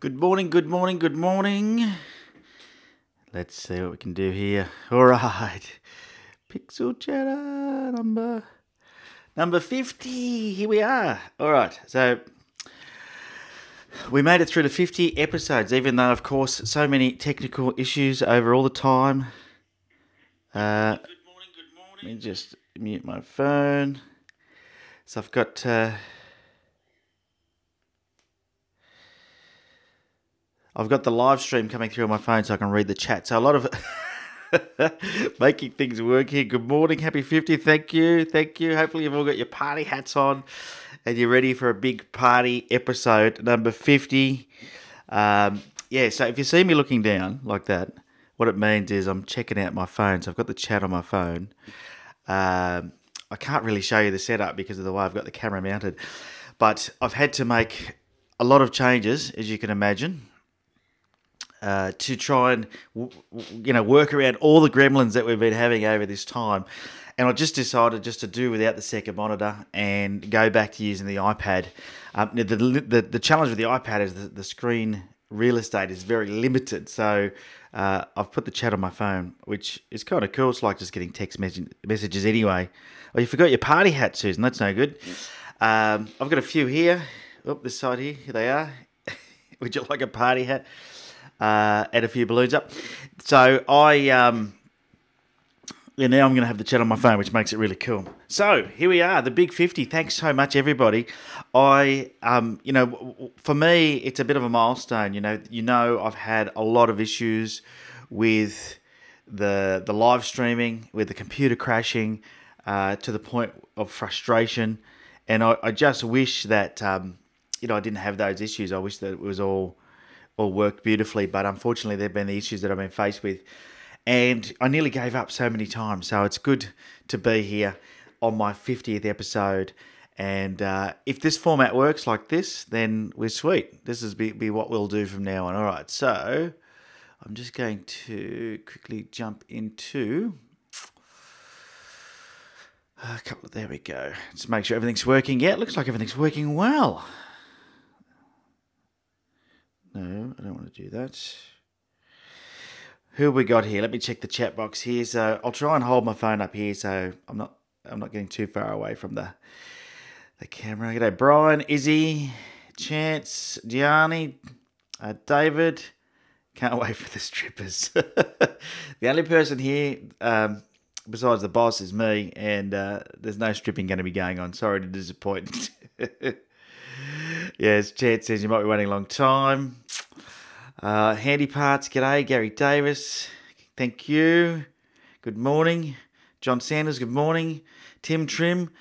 Good morning, good morning, good morning. Let's see what we can do here. All right. Pixel Chatter number 50. Here we are. All right. So we made it through to 50 episodes, even though, of course, so many technical issues over all the time. Good morning. Let me just mute my phone. So I've got... I've got the live stream coming through on my phone so I can read the chat. So a lot of making things work here. Good morning. Happy 50. Thank you. Thank you. Hopefully you've all got your party hats on and you're ready for a big party episode number 50. So if you see me looking down like that, what it means is I'm checking out my phone. So I've got the chat on my phone. I can't really show you the setup because of the way I've got the camera mounted. But I've had to make a lot of changes, as you can imagine. To try and work around all the gremlins that we've been having over this time, and I just decided just to do without the second monitor and go back to using the iPad. The challenge with the iPad is the screen real estate is very limited, so I've put the chat on my phone, which is kind of cool. It's like just getting text messages anyway. Oh, you forgot your party hat, Susan. That's no good. I've got a few here. Oh, this side here. Here they are. Would you like a party hat? Add a few balloons up. So now I'm going to have the chat on my phone, which makes it really cool. So here we are, the big 50. Thanks so much, everybody. For me, it's a bit of a milestone. I've had a lot of issues with the live streaming, with the computer crashing, to the point of frustration. And I just wish that I didn't have those issues. I wish that it was all worked beautifully, but unfortunately there have been the issues that I've been faced with, and I nearly gave up so many times. So it's good to be here on my 50th episode, and if this format works like this, then we're sweet. This is be what we'll do from now on. All right, so I'm just going to quickly jump into a couple there we go. Just make sure everything's working. Yeah, it looks like everything's working well. No, I don't want to do that. Who have we got here? Let me check the chat box here. So I'll try and hold my phone up here so I'm not getting too far away from the camera. G'day, Brian, Izzy, Chance, Gianni, David. Can't wait for the strippers. The only person here besides the boss is me, and there's no stripping going to be going on. Sorry to disappoint. Yes, Chad says you might be waiting a long time. Handy Parts, g'day. Gary Davis, thank you. Good morning. John Sanders, good morning. Tim Trim,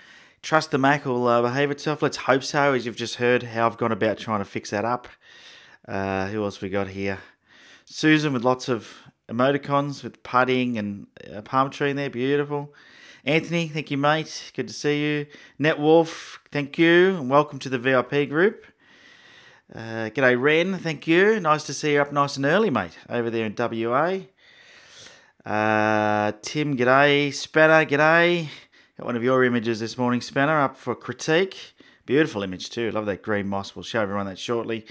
trust the Mac will behave itself. Let's hope so, as you've just heard how I've gone about trying to fix that up. Who else we got here? Susan with lots of emoticons with putting and a palm tree in there, beautiful. Anthony, thank you, mate. Good to see you. Net Wolf, thank you, and welcome to the VIP group. G'day, Ren, thank you. Nice to see you up nice and early, mate, over there in WA. Tim, g'day. Spanner, g'day. Got one of your images this morning, Spanner, up for critique. Beautiful image too. Love that green moss. We'll show everyone that shortly.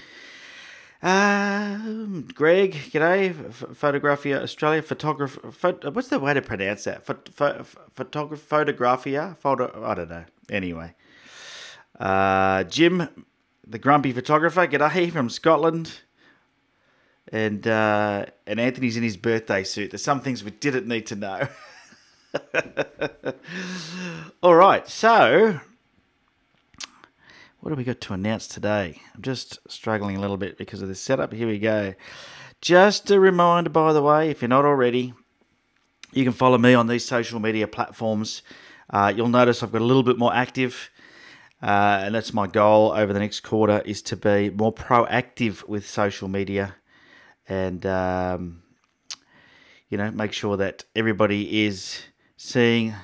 Greg, g'day. Photographia Australia, photographer. What's the way to pronounce that? Photographia. I don't know. Anyway, Jim, the grumpy photographer, g'day from Scotland. And Anthony's in his birthday suit. There's some things we didn't need to know. All right, so what do we got to announce today? I'm just struggling a little bit because of this setup. Here we go. Just a reminder, by the way, if you're not already, you can follow me on these social media platforms. You'll notice I've got a little bit more active, and that's my goal over the next quarter, is to be more proactive with social media and, make sure that everybody is seeing...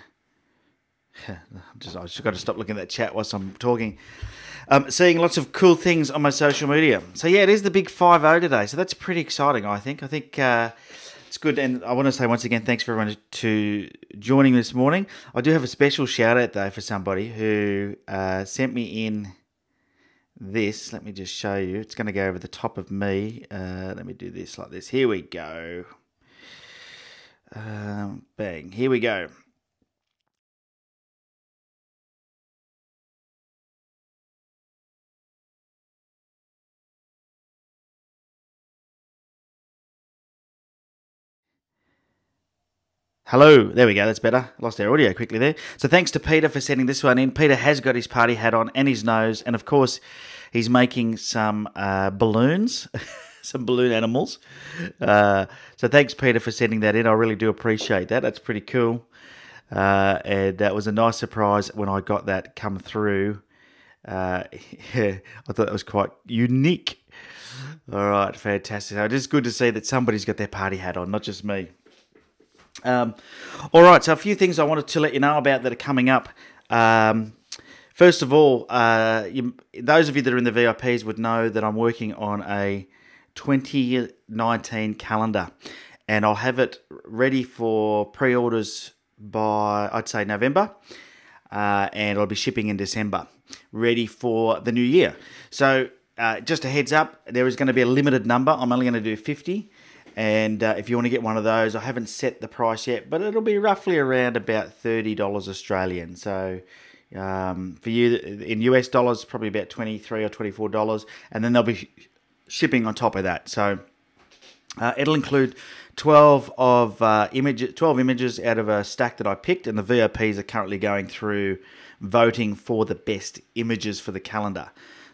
I've just got to stop looking at that chat whilst I'm talking. Seeing lots of cool things on my social media. So yeah, it is the big 50 today. So that's pretty exciting, I think. I think it's good. And I want to say once again, thanks for everyone to joining this morning. I do have a special shout out though for somebody who sent me in this, let me just show you. It's going to go over the top of me. Let me do this like this. Here we go. Bang. Here we go. Hello, there we go, that's better. Lost our audio quickly there. So thanks to Peter for sending this one in. Peter has got his party hat on and his nose, and of course he's making some balloons, some balloon animals. So thanks, Peter, for sending that in. I really do appreciate that. That's pretty cool. And that was a nice surprise when I got that come through. Yeah, I thought that was quite unique. All right, fantastic. So it is good to see that somebody's got their party hat on, not just me. All right, so a few things I wanted to let you know about that are coming up. First of all, those of you that are in the VIPs would know that I'm working on a 2019 calendar, and I'll have it ready for pre-orders by, I'd say, November, and it'll be shipping in December, ready for the new year. So just a heads up, there is going to be a limited number. I'm only going to do 50. And if you want to get one of those, I haven't set the price yet, but it'll be roughly around about $30 Australian. So for you in US dollars, probably about $23 or $24, and then there'll be shipping on top of that. So it'll include 12 images out of a stack that I picked, and the VIPs are currently going through voting for the best images for the calendar.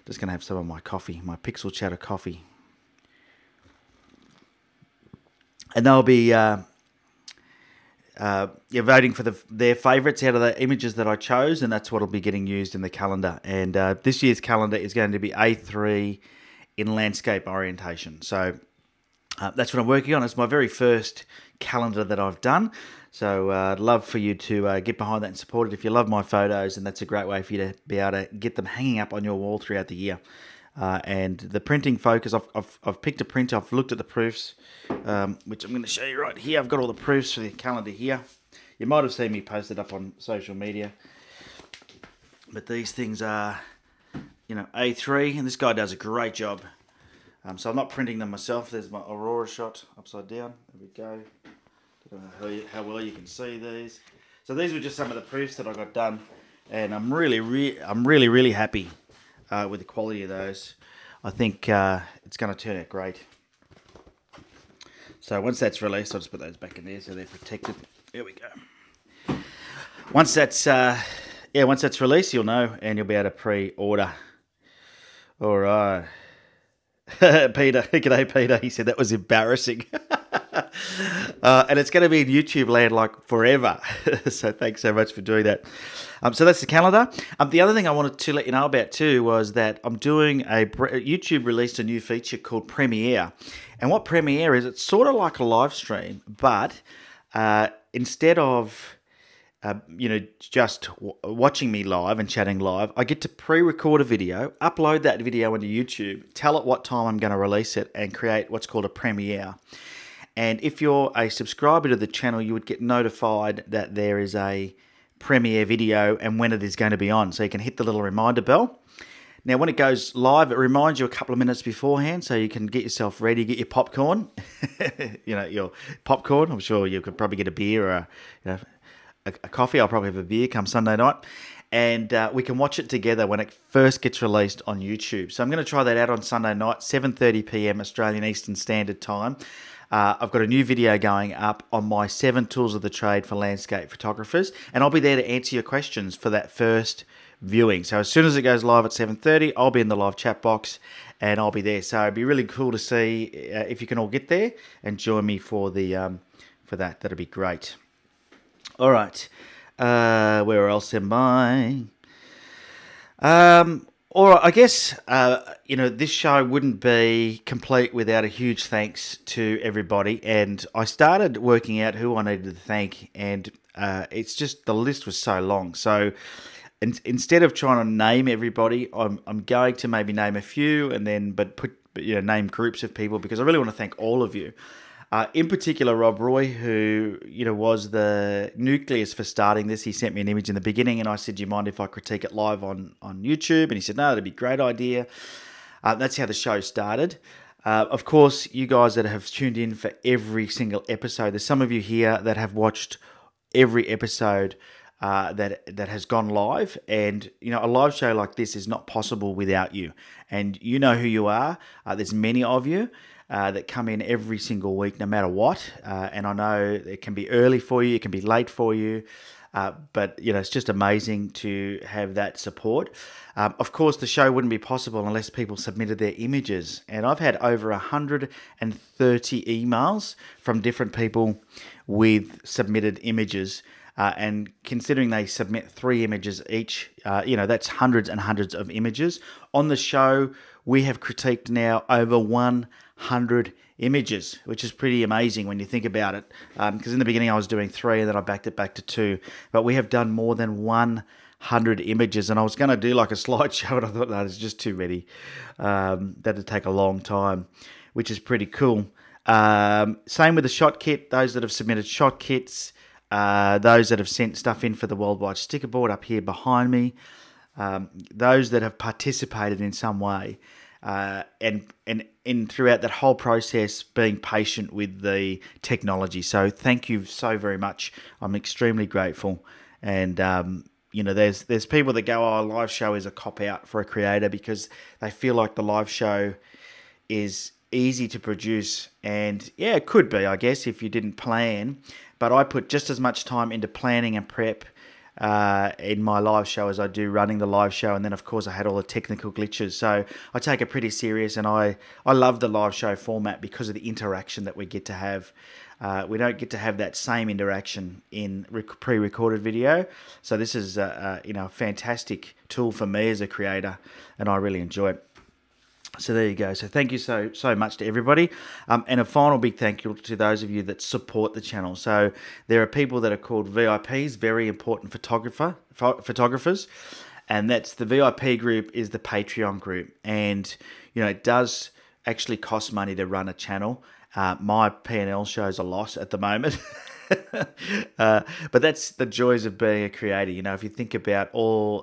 Just going to have some of my coffee, my Pixel Chatter coffee. And they'll be voting for their favourites out of the images that I chose, and that's what will be getting used in the calendar. And this year's calendar is going to be A3 in landscape orientation. So that's what I'm working on. It's my very first calendar that I've done. So I'd love for you to get behind that and support it. If you love my photos, and that's a great way for you to be able to get them hanging up on your wall throughout the year. And the printing focus, I've picked a printer, I've looked at the proofs, which I'm going to show you right here. I've got all the proofs for the calendar here. You might have seen me post it up on social media. But these things are, A3, and this guy does a great job. So I'm not printing them myself. There's my Aurora shot upside down. There we go. I don't know how well you can see these. So these were just some of the proofs that I got done, and I'm really happy with the quality of those. I think it's going to turn out great. So once that's released, I'll just put those back in there so they're protected. There we go. Once that's released, you'll know, and you'll be able to pre-order. All right. Peter, g'day Peter. He said that was embarrassing. And it's going to be in YouTube land like forever. So thanks so much for doing that. So that's the calendar. The other thing I wanted to let you know about too was that I'm doing YouTube released a new feature called Premiere. And what Premiere is, it's sort of like a live stream, but instead of just watching me live and chatting live, I get to pre-record a video, upload that video into YouTube, tell it what time I'm going to release it, and create what's called a premiere. And if you're a subscriber to the channel, you would get notified that there is a premiere video and when it is going to be on. So you can hit the little reminder bell. Now, when it goes live, it reminds you a couple of minutes beforehand, so you can get yourself ready, get your popcorn. Your popcorn. I'm sure you could probably get a beer or a coffee. I'll probably have a beer come Sunday night. And we can watch it together when it first gets released on YouTube. So I'm going to try that out on Sunday night, 7:30 p.m. Australian Eastern Standard Time. I've got a new video going up on my 7 tools of the trade for landscape photographers, and I'll be there to answer your questions for that first viewing. So as soon as it goes live at 7:30, I'll be in the live chat box, and I'll be there. So it'd be really cool to see if you can all get there and join me for the for that. That'd be great. All right, where else am I? Or I guess, this show wouldn't be complete without a huge thanks to everybody. And I started working out who I needed to thank, and it's just the list was so long. So instead of trying to name everybody, I'm going to maybe name a few, and then name groups of people, because I really want to thank all of you. In particular, Rob Roy, who was the nucleus for starting this. He sent me an image in the beginning, and I said, "Do you mind if I critique it live on YouTube?" And he said, "No, that'd be a great idea." That's how the show started. Of course, you guys that have tuned in for every single episode, there's some of you here that have watched every episode that has gone live, and a live show like this is not possible without you. And you know who you are. There's many of you that come in every single week, no matter what. And I know it can be early for you, it can be late for you, but it's just amazing to have that support. Of course, the show wouldn't be possible unless people submitted their images, and I've had over 130 emails from different people with submitted images. And considering they submit 3 images each, that's hundreds and hundreds of images. On the show, we have critiqued now over 100 images, which is pretty amazing when you think about it. Because in the beginning I was doing 3 and then I backed it back to 2. But we have done more than 100 images, and I was going to do like a slideshow, and I thought, no, it's just too many. That'd take a long time, which is pretty cool. Same with the shot kit. Those that have submitted shot kits, those that have sent stuff in for the worldwide sticker board up here behind me, those that have participated in some way, and throughout that whole process being patient with the technology. So thank you so very much. I'm extremely grateful. And there's people that go, "Oh, a live show is a cop-out for a creator," because they feel like the live show is easy to produce. And yeah, it could be, I guess, if you didn't plan. But I put just as much time into planning and prep in my live show as I do running the live show. And then, of course, I had all the technical glitches. So I take it pretty serious, and I love the live show format because of the interaction that we get to have. We don't get to have that same interaction in pre-recorded video. So this is a fantastic tool for me as a creator, and I really enjoy it. So there you go. So thank you so much to everybody. And a final big thank you to those of you that support the channel. So there are people that are called VIPs, very important photographers. And that's the VIP group is the Patreon group. And, it does actually cost money to run a channel. My P&L shows a loss at the moment. But that's the joys of being a creator. If you think about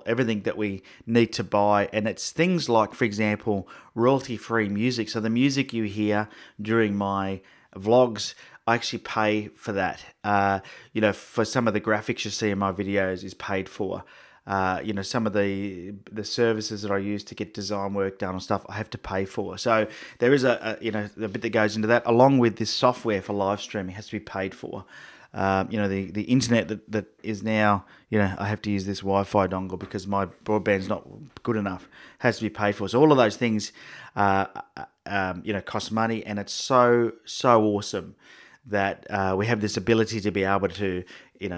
everything that we need to buy, and it's things like, for example, royalty-free music. So the music you hear during my vlogs, I actually pay for that. For some of the graphics you see in my videos is paid for. Some of the services that I use to get design work done and stuff, I have to pay for. So there is a bit that goes into that, along with this software for live streaming has to be paid for. The internet that is now, I have to use this Wi-Fi dongle because my broadband's not good enough, has to be paid for. So all of those things, cost money, and it's so awesome that we have this ability to be able to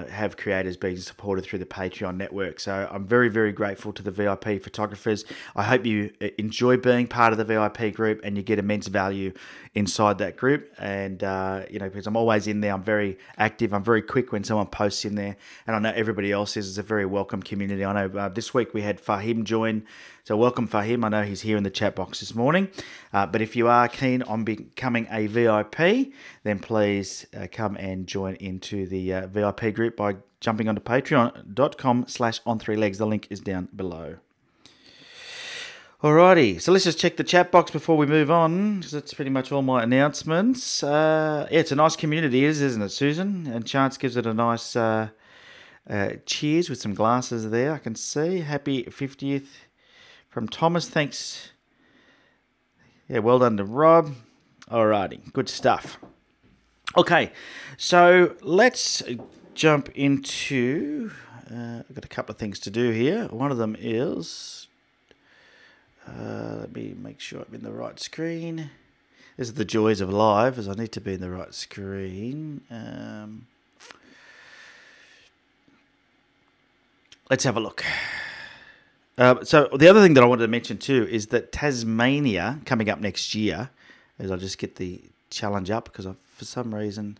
have creators being supported through the Patreon network. So I'm very, very grateful to the VIP photographers. I hope you enjoy being part of the VIP group and you get immense value inside that group. And, because I'm always in there, I'm very active, I'm very quick when someone posts in there. And I know everybody else is. It's a very welcome community. I know this week we had Fahim join. So welcome, Fahim. I know he's here in the chat box this morning. But if you are keen on becoming a VIP, then please come and join into the VIP group by jumping onto patreon.com/on3legs. The link is down below. Alrighty, so let's just check the chat box before we move on, because that's pretty much all my announcements. It's a nice community, isn't it, Susan? And Chance gives it a nice cheers with some glasses there, I can see. Happy 50th from Thomas, thanks. Yeah, well done to Rob. Alrighty, good stuff. Okay, so let's jump into, I've got a couple of things to do here. One of them is, let me make sure I'm in the right screen. This is the joys of live, as I need to be in the right screen. Let's have a look. So the other thing that I wanted to mention too is that Tasmania coming up next year, as I'll just get the challenge up because I've, for some reason,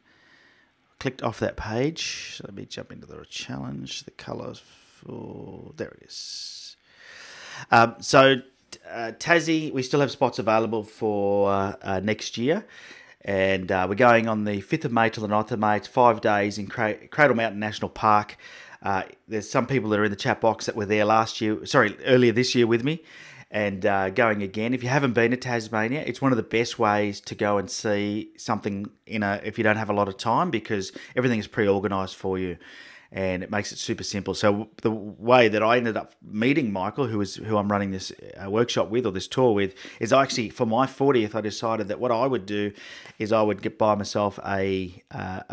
clicked off that page. So let me jump into the challenge. The colours for, there it is. So Tassie, we still have spots available for next year. And we're going on the 5th of May till the 9th of May. It's 5 days in Cradle Mountain National Park. There's some people that are in the chat box that were there earlier this year with me, and going again. If you haven't been to Tasmania, it's one of the best ways to go and see something if you don't have a lot of time, because everything is pre-organised for you. And it makes it super simple. So the way that I ended up meeting Michael, who I'm running this workshop with, or this tour with, is actually for my 40th, I decided that what I would do is I would buy myself a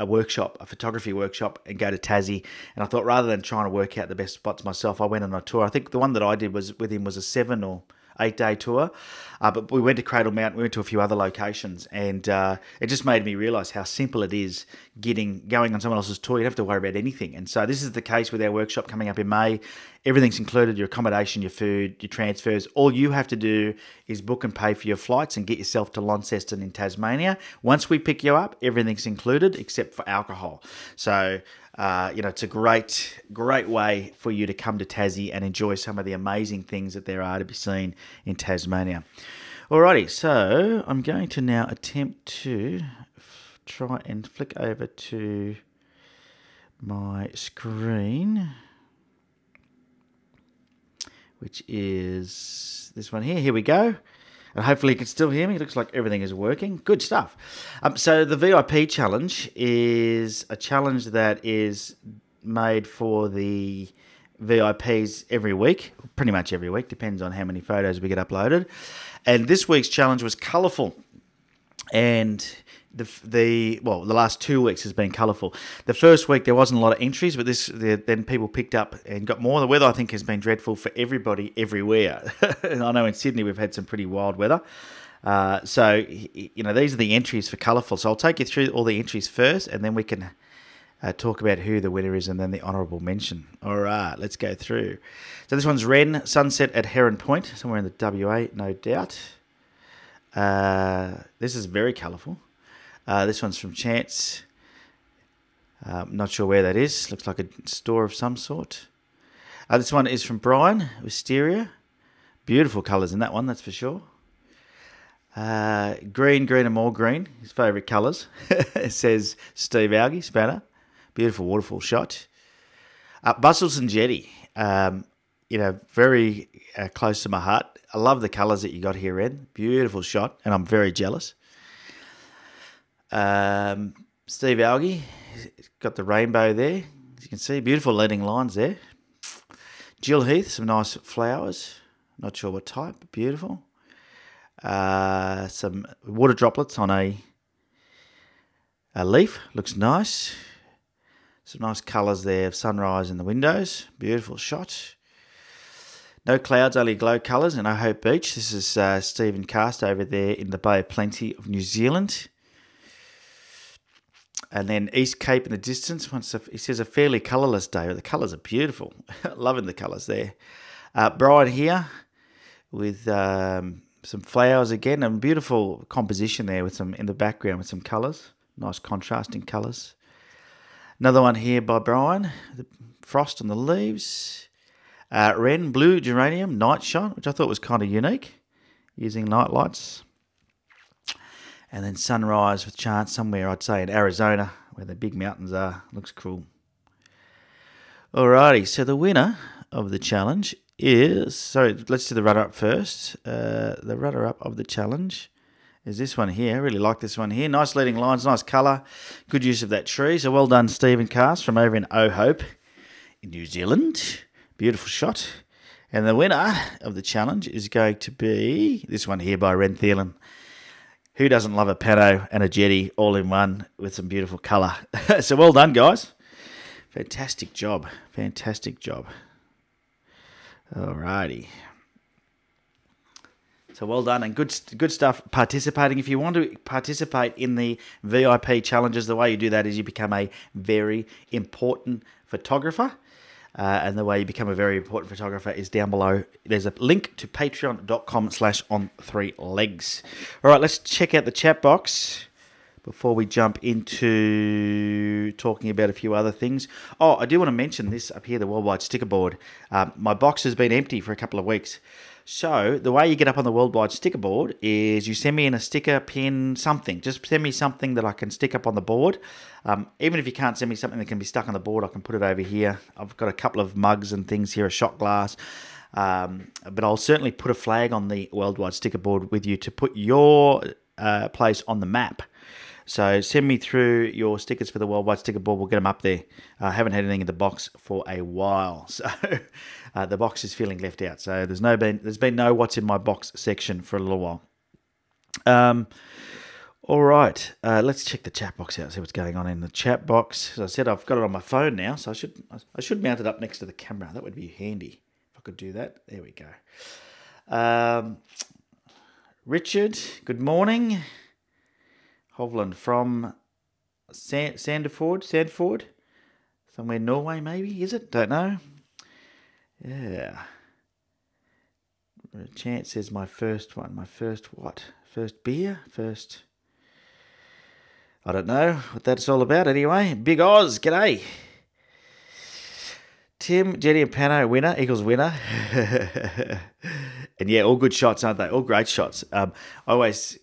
workshop, a photography workshop, and go to Tassie. And I thought, rather than trying to work out the best spots myself, I went on a tour. I think the one that I did with him was a 7 or 8-day tour, but we went to Cradle Mountain, we went to a few other locations, and it just made me realise how simple it is going on someone else's tour. You don't have to worry about anything. And so this is the case with our workshop coming up in May. Everything's included: your accommodation, your food, your transfers. All you have to do is book and pay for your flights and get yourself to Launceston in Tasmania. Once we pick you up, everything's included except for alcohol. So it's a great way for you to come to Tassie and enjoy some of the amazing things that there are to be seen in Tasmania. Alrighty, so I'm going to now attempt to try and flick over to my screen, which is this one here. Here we go. And hopefully you can still hear me. It looks like everything is working. Good stuff. So the VIP challenge is a challenge that is made for the VIPs every week, pretty much every week, depends on how many photos we get uploaded. And this week's challenge was colourful. And the last 2 weeks has been colourful. The first week there wasn't a lot of entries, but then people picked up and got more. The weather, I think, has been dreadful for everybody everywhere. And I know in Sydney we've had some pretty wild weather. So these are the entries for colourful. So I'll take you through all the entries first, and then we can talk about who the winner is and then the honourable mention. All right, let's go through. So this one's Wren, sunset at Heron Point, somewhere in the WA, no doubt. This is very colourful. This one's from Chance. Not sure where that is. Looks like a store of some sort. This one is from Brian, Wisteria. Beautiful colours in that one, that's for sure. Green, green and more green. His favourite colours. It says Steve Algie, Spanner. Beautiful waterfall shot. Bustles and Jetty. Very close to my heart. I love the colours that you got here, Ed. Beautiful shot, and I'm very jealous. Steve Algie, got the rainbow there. As you can see, beautiful leading lines there. Jill Heath, some nice flowers. Not sure what type, but beautiful. Some water droplets on a leaf. Looks nice. Some nice colours there of sunrise in the windows. Beautiful shot. No clouds, only glow colours in Ohope Beach. This is Stephen Cast over there in the Bay of Plenty of New Zealand. And then East Cape in the distance. He says a fairly colourless day, but the colours are beautiful. Loving the colours there. Brian here with some flowers again, and beautiful composition there with some in the background with some colours. Nice contrasting colours. Another one here by Brian. The frost on the leaves. Wren, blue geranium, night shot, which I thought was kind of unique, using night lights. And then sunrise with chance somewhere, I'd say in Arizona, where the big mountains are. Looks cool. Alrighty, so the winner of the challenge is... let's do the runner-up first. The runner-up of the challenge is this one here. I really like this one here. Nice leading lines, nice colour. Good use of that tree. So well done, Stephen Cast from over in Ohope in New Zealand. Beautiful shot. And the winner of the challenge is going to be this one here by Ren Thielen. Who doesn't love a pano and a jetty all in one with some beautiful colour? So well done, guys. Fantastic job. Fantastic job. Alrighty. So well done and good stuff participating. If you want to participate in the VIP challenges, the way you do that is you become a very important photographer. And the way you become a very important photographer is down below. There's a link to patreon.com/on3legs. All right, let's check out the chat box before we jump into talking about a few other things. I do want to mention this up here, the Worldwide Sticker Board. My box has been empty for a couple of weeks. So the way you get up on the worldwide sticker board is you send me in a sticker, pin, something. Just send me something that I can stick up on the board. Even if you can't send me something that can be stuck on the board, I can put it over here. I've got a couple of mugs and things here, a shot glass. But I'll certainly put a flag on the worldwide sticker board with you to put your place on the map. So send me through your stickers for the worldwide sticker board. We'll get them up there. I haven't had anything in the box for a while, so the box is feeling left out. So there's been no what's in my box section for a little while. All right, let's check the chat box out. See what's going on in the chat box. As I said, I've got it on my phone now, so I should mount it up next to the camera. That would be handy if I could do that. There we go. Richard, good morning. Hovland from Sandford, somewhere Norway maybe, is it? Don't know. Yeah. Chance says my first one. My first what? First beer? First... I don't know what that's all about anyway. Big Oz, g'day. Tim, Jenny and Pano, winner equals winner. And yeah, all good shots, aren't they? All great shots. I always,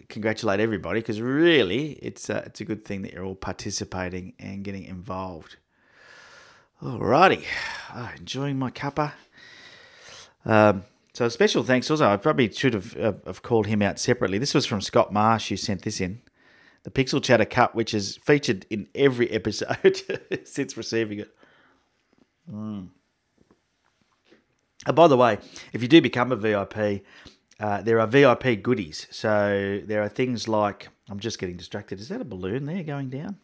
congratulate everybody because really it's a good thing that you're all participating and getting involved. Alrighty. Enjoying my cuppa. So special thanks also. I probably should have called him out separately. This was from Scott Marsh who sent this in. The Pixel Chatter Cup, which is featured in every episode since receiving it. By the way, if you do become a VIP, there are VIP goodies. So there are things like... I'm just getting distracted. Is that a balloon there going down?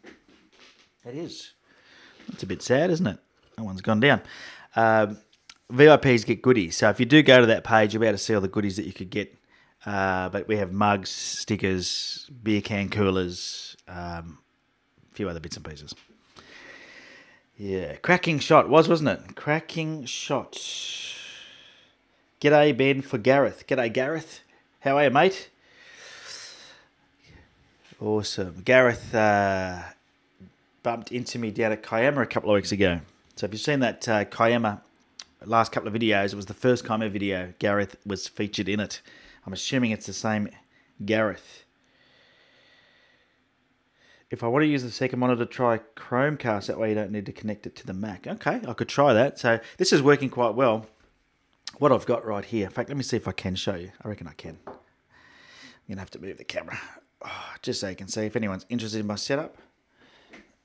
It is. That's a bit sad, isn't it? That one's gone down. VIPs get goodies. So if you do go to that page, you'll be able to see all the goodies that you could get. But we have mugs, stickers, beer can coolers, a few other bits and pieces. Yeah, cracking shot wasn't it? Cracking shot. G'day, Ben, for Gareth. G'day, Gareth. How are you, mate? Awesome. Gareth bumped into me down at Kiama a couple of weeks ago. So if you've seen that Kiama last couple of videos, it was the first Kiama video. Gareth was featured in it. I'm assuming it's the same Gareth. If I want to use the second monitor, try Chromecast. That way you don't need to connect it to the Mac. Okay, I could try that. So this is working quite well. What I've got right here. In fact, let me see if I can show you. I reckon I can. I'm going to have to move the camera. Just so you can see if anyone's interested in my setup.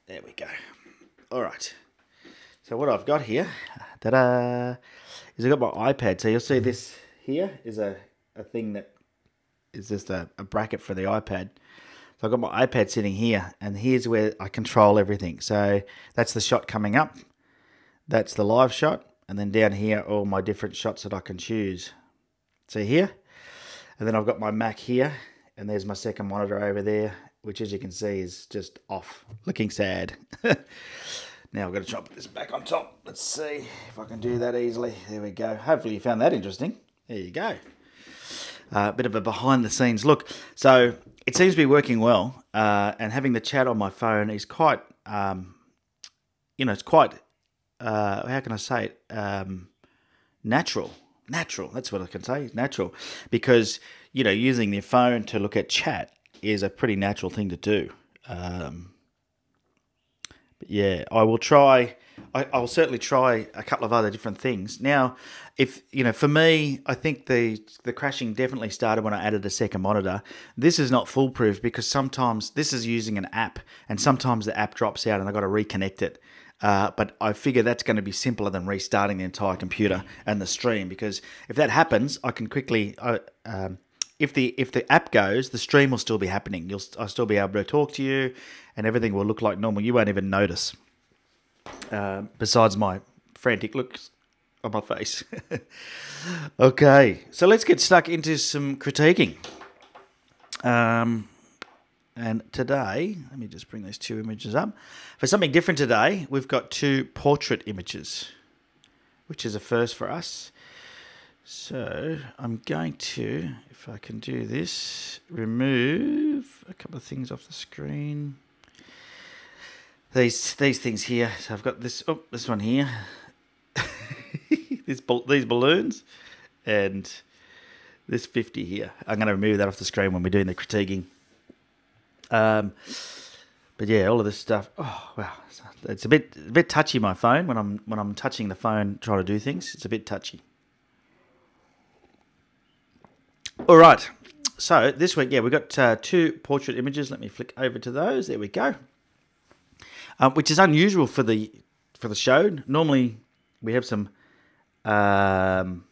There we go. All right. So what I've got here, ta-da, is I've got my iPad. So you'll see this here is a thing that is just a bracket for the iPad. So I've got my iPad sitting here, and here's where I control everything. So that's the shot coming up. That's the live shot. And then down here, all my different shots that I can choose. See here? And then I've got my Mac here, and there's my second monitor over there, which as you can see is just off, looking sad. Now I've got to try to put this back on top. Let's see if I can do that easily. There we go. Hopefully you found that interesting. There you go. A bit of a behind-the-scenes look. So it seems to be working well, and having the chat on my phone is quite, it's quite, how can I say it, natural. Natural, that's what I can say, natural. Because, using your phone to look at chat is a pretty natural thing to do. But yeah, I will try... I'll certainly try a couple of other different things. Now, for me, I think the crashing definitely started when I added a second monitor. This is not foolproof because sometimes this is using an app and sometimes the app drops out and I've got to reconnect it. But I figure that's going to be simpler than restarting the entire computer and the stream, because if that happens, I can quickly... if the app goes, the stream will still be happening. I'll still be able to talk to you and everything will look like normal. You won't even notice. Besides my frantic looks on my face. Okay, so let's get stuck into some critiquing. And today, let me just bring those two images up. For something different today, we've got two portrait images, which is a first for us. So I'm going to, if I can do this, remove a couple of things off the screen. These things here. So I've got this. Oh, this one here. these balloons, and This 50 here. I'm going to remove that off the screen when we're doing the critiquing. But yeah, all of this stuff. Oh wow, it's a bit touchy. My phone when I'm touching the phone trying to do things, it's a bit touchy. All right. So this week, yeah, we've got 2 portrait images. Let me flick over to those. There we go. Which is unusual for the show. Normally, we have some. I'm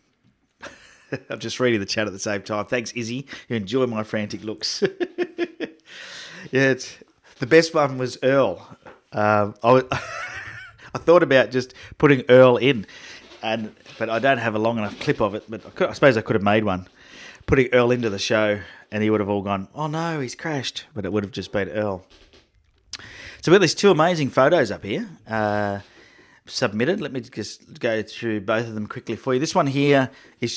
just reading the chat at the same time. Thanks, Izzy. You enjoy my frantic looks. Yeah, the best one was Earl. I thought about just putting Earl in, but I don't have a long enough clip of it. But I suppose I could have made one. Putting Earl into the show, and he would have all gone, oh no, he's crashed. But it would have just been Earl. So we've got these 2 amazing photos up here, submitted. Let me just go through both of them quickly for you. This one here is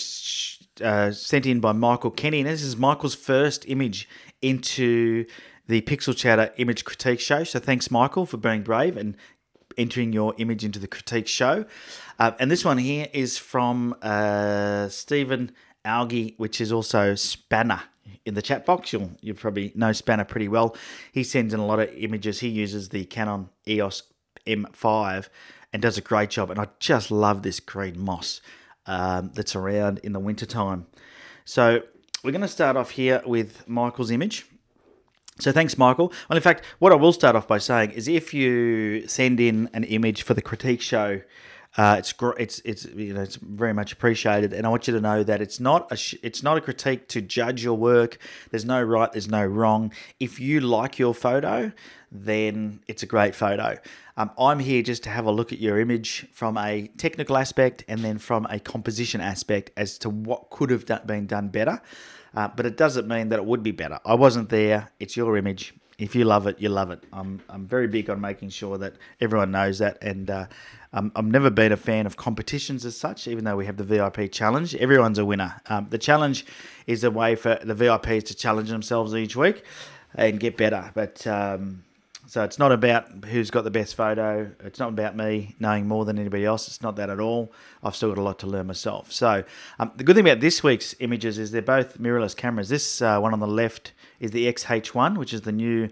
sent in by Michael Kenny, and this is Michael's first image into the Pixel Chatter Image Critique Show. So thanks, Michael, for being brave and entering your image into the critique show. And this one here is from Stephen Algie, which is also Spanner in the chat box. You probably know Spanner pretty well. He sends in a lot of images. He uses the Canon EOS M5 and does a great job. And I just love this green moss that's around in the wintertime. So we're going to start off here with Michael's image. So thanks, Michael. Well, in fact, what I will start off by saying is if you send in an image for the critique show, it's very much appreciated, and I want you to know that it's not a critique to judge your work. There's no right, there's no wrong. If you like your photo, then it's a great photo. I'm here just to have a look at your image from a technical aspect and then from a composition aspect as to what could have been done better. But it doesn't mean that it would be better. I wasn't there. It's your image. If you love it, you love it. I'm very big on making sure that everyone knows that, and I've never been a fan of competitions as such, even though we have the VIP challenge. Everyone's a winner. The challenge is a way for the VIPs to challenge themselves each week and get better. But so it's not about who's got the best photo. It's not about me knowing more than anybody else. It's not that at all. I've still got a lot to learn myself. So the good thing about this week's images is they're both mirrorless cameras. This one on the left is the XH1, which is the new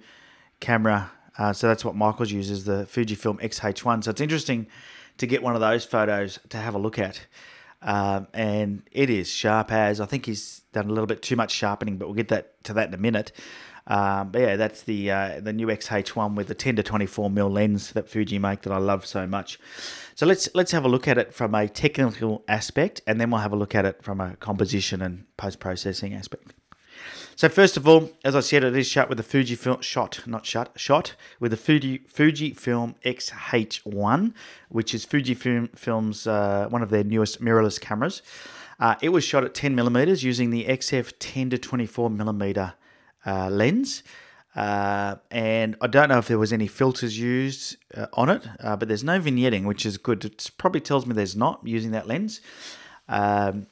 camera. So that's what Michael's uses, the Fujifilm XH1. So it's interesting to get one of those photos to have a look at. And it is sharp as. I think he's done a little bit too much sharpening, but we'll get to that in a minute. But yeah, that's the new XH1 with the 10 to 24mm lens that Fuji make that I love so much. So let's have a look at it from a technical aspect, and then we'll have a look at it from a composition and post-processing aspect. So first of all, as I said, it is shot with the Fujifilm shot with the Fujifilm XH1, which is Fujifilm's one of their newest mirrorless cameras. It was shot at 10mm using the XF 10 to 24mm lens, and I don't know if there was any filters used on it, but there's no vignetting, which is good. It probably tells me there's not using that lens. And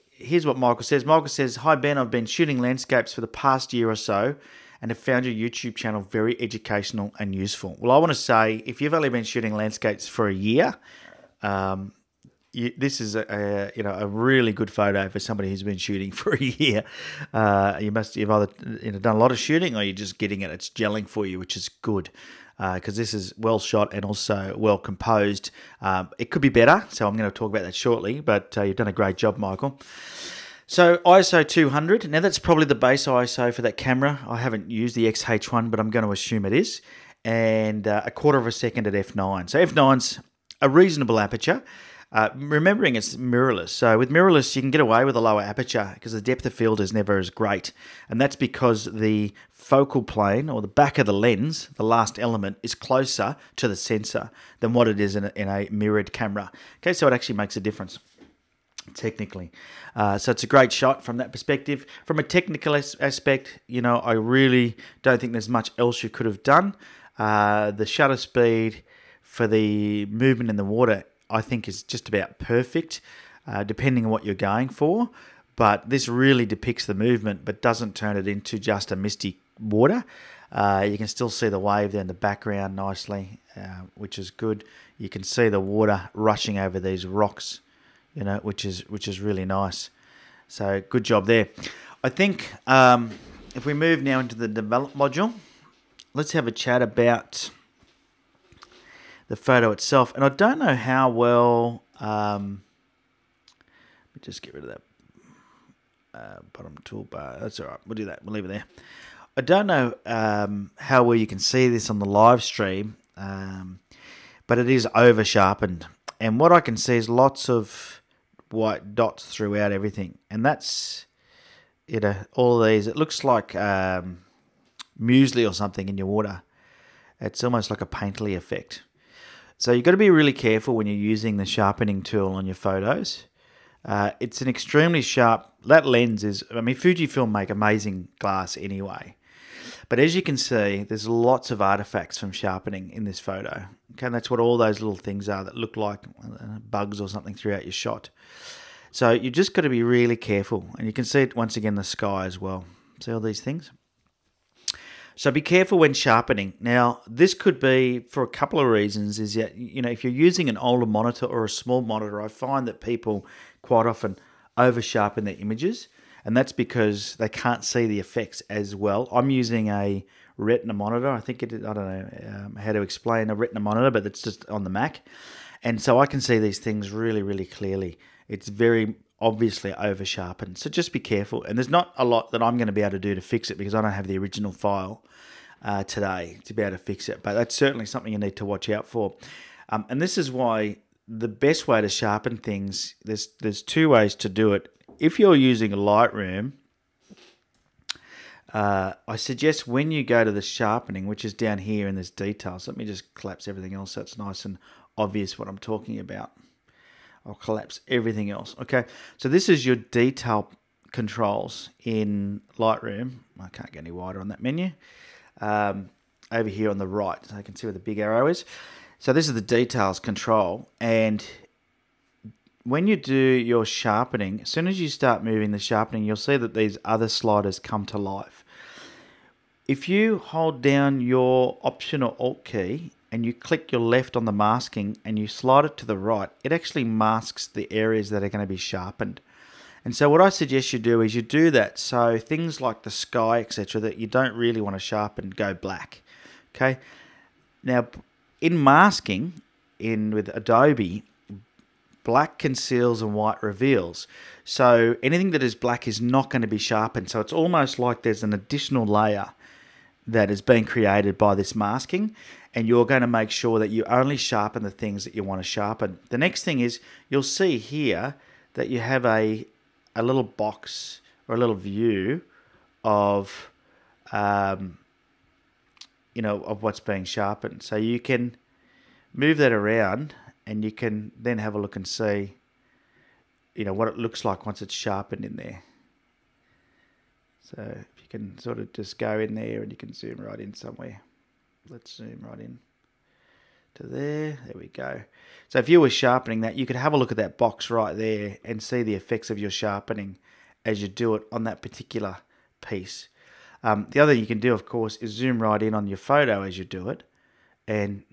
here's what Michael says. Michael says, "Hi Ben, I've been shooting landscapes for the past year or so and have found your YouTube channel very educational and useful." Well, I want to say, if you've only been shooting landscapes for a year, this is a really good photo for somebody who's been shooting for a year. You've either done a lot of shooting, or you're just getting it. It's gelling for you, which is good, because this is well shot and also well composed. It could be better, so I'm going to talk about that shortly. But you've done a great job, Michael. So ISO 200. Now that's probably the base ISO for that camera. I haven't used the XH1, but I'm going to assume it is. And a quarter of a second at f9. So f9's a reasonable aperture. Remembering it's mirrorless. So with mirrorless, you can get away with a lower aperture because the depth of field is never as great. And that's because the focal plane, or the back of the lens, the last element, is closer to the sensor than what it is in a mirrored camera. Okay, so it actually makes a difference technically. So it's a great shot from that perspective. From a technical aspect, I really don't think there's much else you could have done. The shutter speed for the movement in the water, I think, is just about perfect, depending on what you're going for. But this really depicts the movement, but doesn't turn it into just a misty water. You can still see the wave there in the background nicely, which is good. You can see the water rushing over these rocks, which is really nice. So good job there. I think if we move now into the develop module, let's have a chat about the photo itself. And I don't know how well, let me just get rid of that bottom toolbar. That's all right. We'll do that. We'll leave it there. I don't know how well you can see this on the live stream, but it is over sharpened. And what I can see is lots of white dots throughout everything. And that's, all of these. It looks like muesli or something in your water. It's almost like a painterly effect. So you've got to be really careful when you're using the sharpening tool on your photos. It's an extremely sharp, that lens is, Fujifilm make amazing glass anyway. But as you can see, there's lots of artifacts from sharpening in this photo. Okay, and that's what all those little things are that look like bugs or something throughout your shot. So you've just got to be really careful. And you can see it once again in the sky as well. See all these things? So be careful when sharpening. Now, this could be for a couple of reasons. Is that, if you're using an older monitor or a small monitor, I find that people quite often over sharpen their images, and that's because they can't see the effects as well. I'm using a Retina monitor. I think I don't know how to explain a Retina monitor, but it's just on the Mac, and so I can see these things really, really clearly. It's very obviously over sharpened, so just be careful. And there's not a lot that I'm going to be able to do to fix it because I don't have the original file today to be able to fix it, but that's certainly something you need to watch out for. And this is why the best way to sharpen things, there's two ways to do it. If you're using Lightroom, I suggest when you go to the sharpening, which is down here in this details, let me just collapse everything else so it's nice and obvious what I'm talking about. I'll collapse everything else. Okay, so this is your detail controls in Lightroom. I can't get any wider on that menu. Over here on the right, so I can see where the big arrow is. So this is the details control, and when you do your sharpening, as soon as you start moving the sharpening, you'll see that these other sliders come to life. If you hold down your Option or Alt key and you click your left on the masking and you slide it to the right, it actually masks the areas that are going to be sharpened. And so what I suggest you do is you do that so things like the sky, etc., that you don't really want to sharpen go black. Okay. Now, in masking, with Adobe, black conceals and white reveals. So anything that is black is not going to be sharpened. So it's almost like there's an additional layer that is being created by this masking, and you're going to make sure that you only sharpen the things that you want to sharpen. The next thing is you'll see here that you have a little box or a little view of of what's being sharpened. So you can move that around and you can then have a look and see what it looks like once it's sharpened in there. So if you can sort of just go in there and you can zoom right in somewhere. Let's zoom right in to there. There we go. So if you were sharpening that, you could have a look at that box right there and see the effects of your sharpening as you do it on that particular piece. The other thing you can do, of course, is zoom right in on your photo as you do it. And,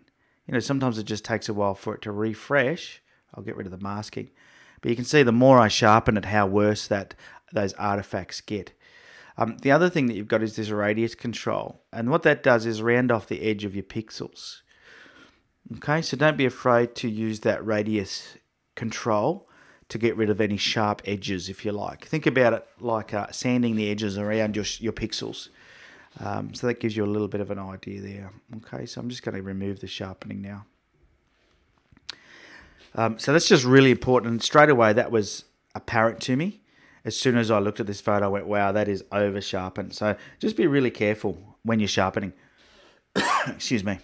sometimes it just takes a while for it to refresh. I'll get rid of the masking. But you can see the more I sharpen it, how worse those artifacts get. The other thing that you've got is this radius control. And what that does is round off the edge of your pixels. Okay, so don't be afraid to use that radius control to get rid of any sharp edges, if you like. Think about it like sanding the edges around your pixels. So that gives you a little bit of an idea there. Okay, so I'm just going to remove the sharpening now. So that's just really important. And straight away, that was apparent to me. As soon as I looked at this photo, I went, wow, that is over sharpened. So just be really careful when you're sharpening. Excuse me.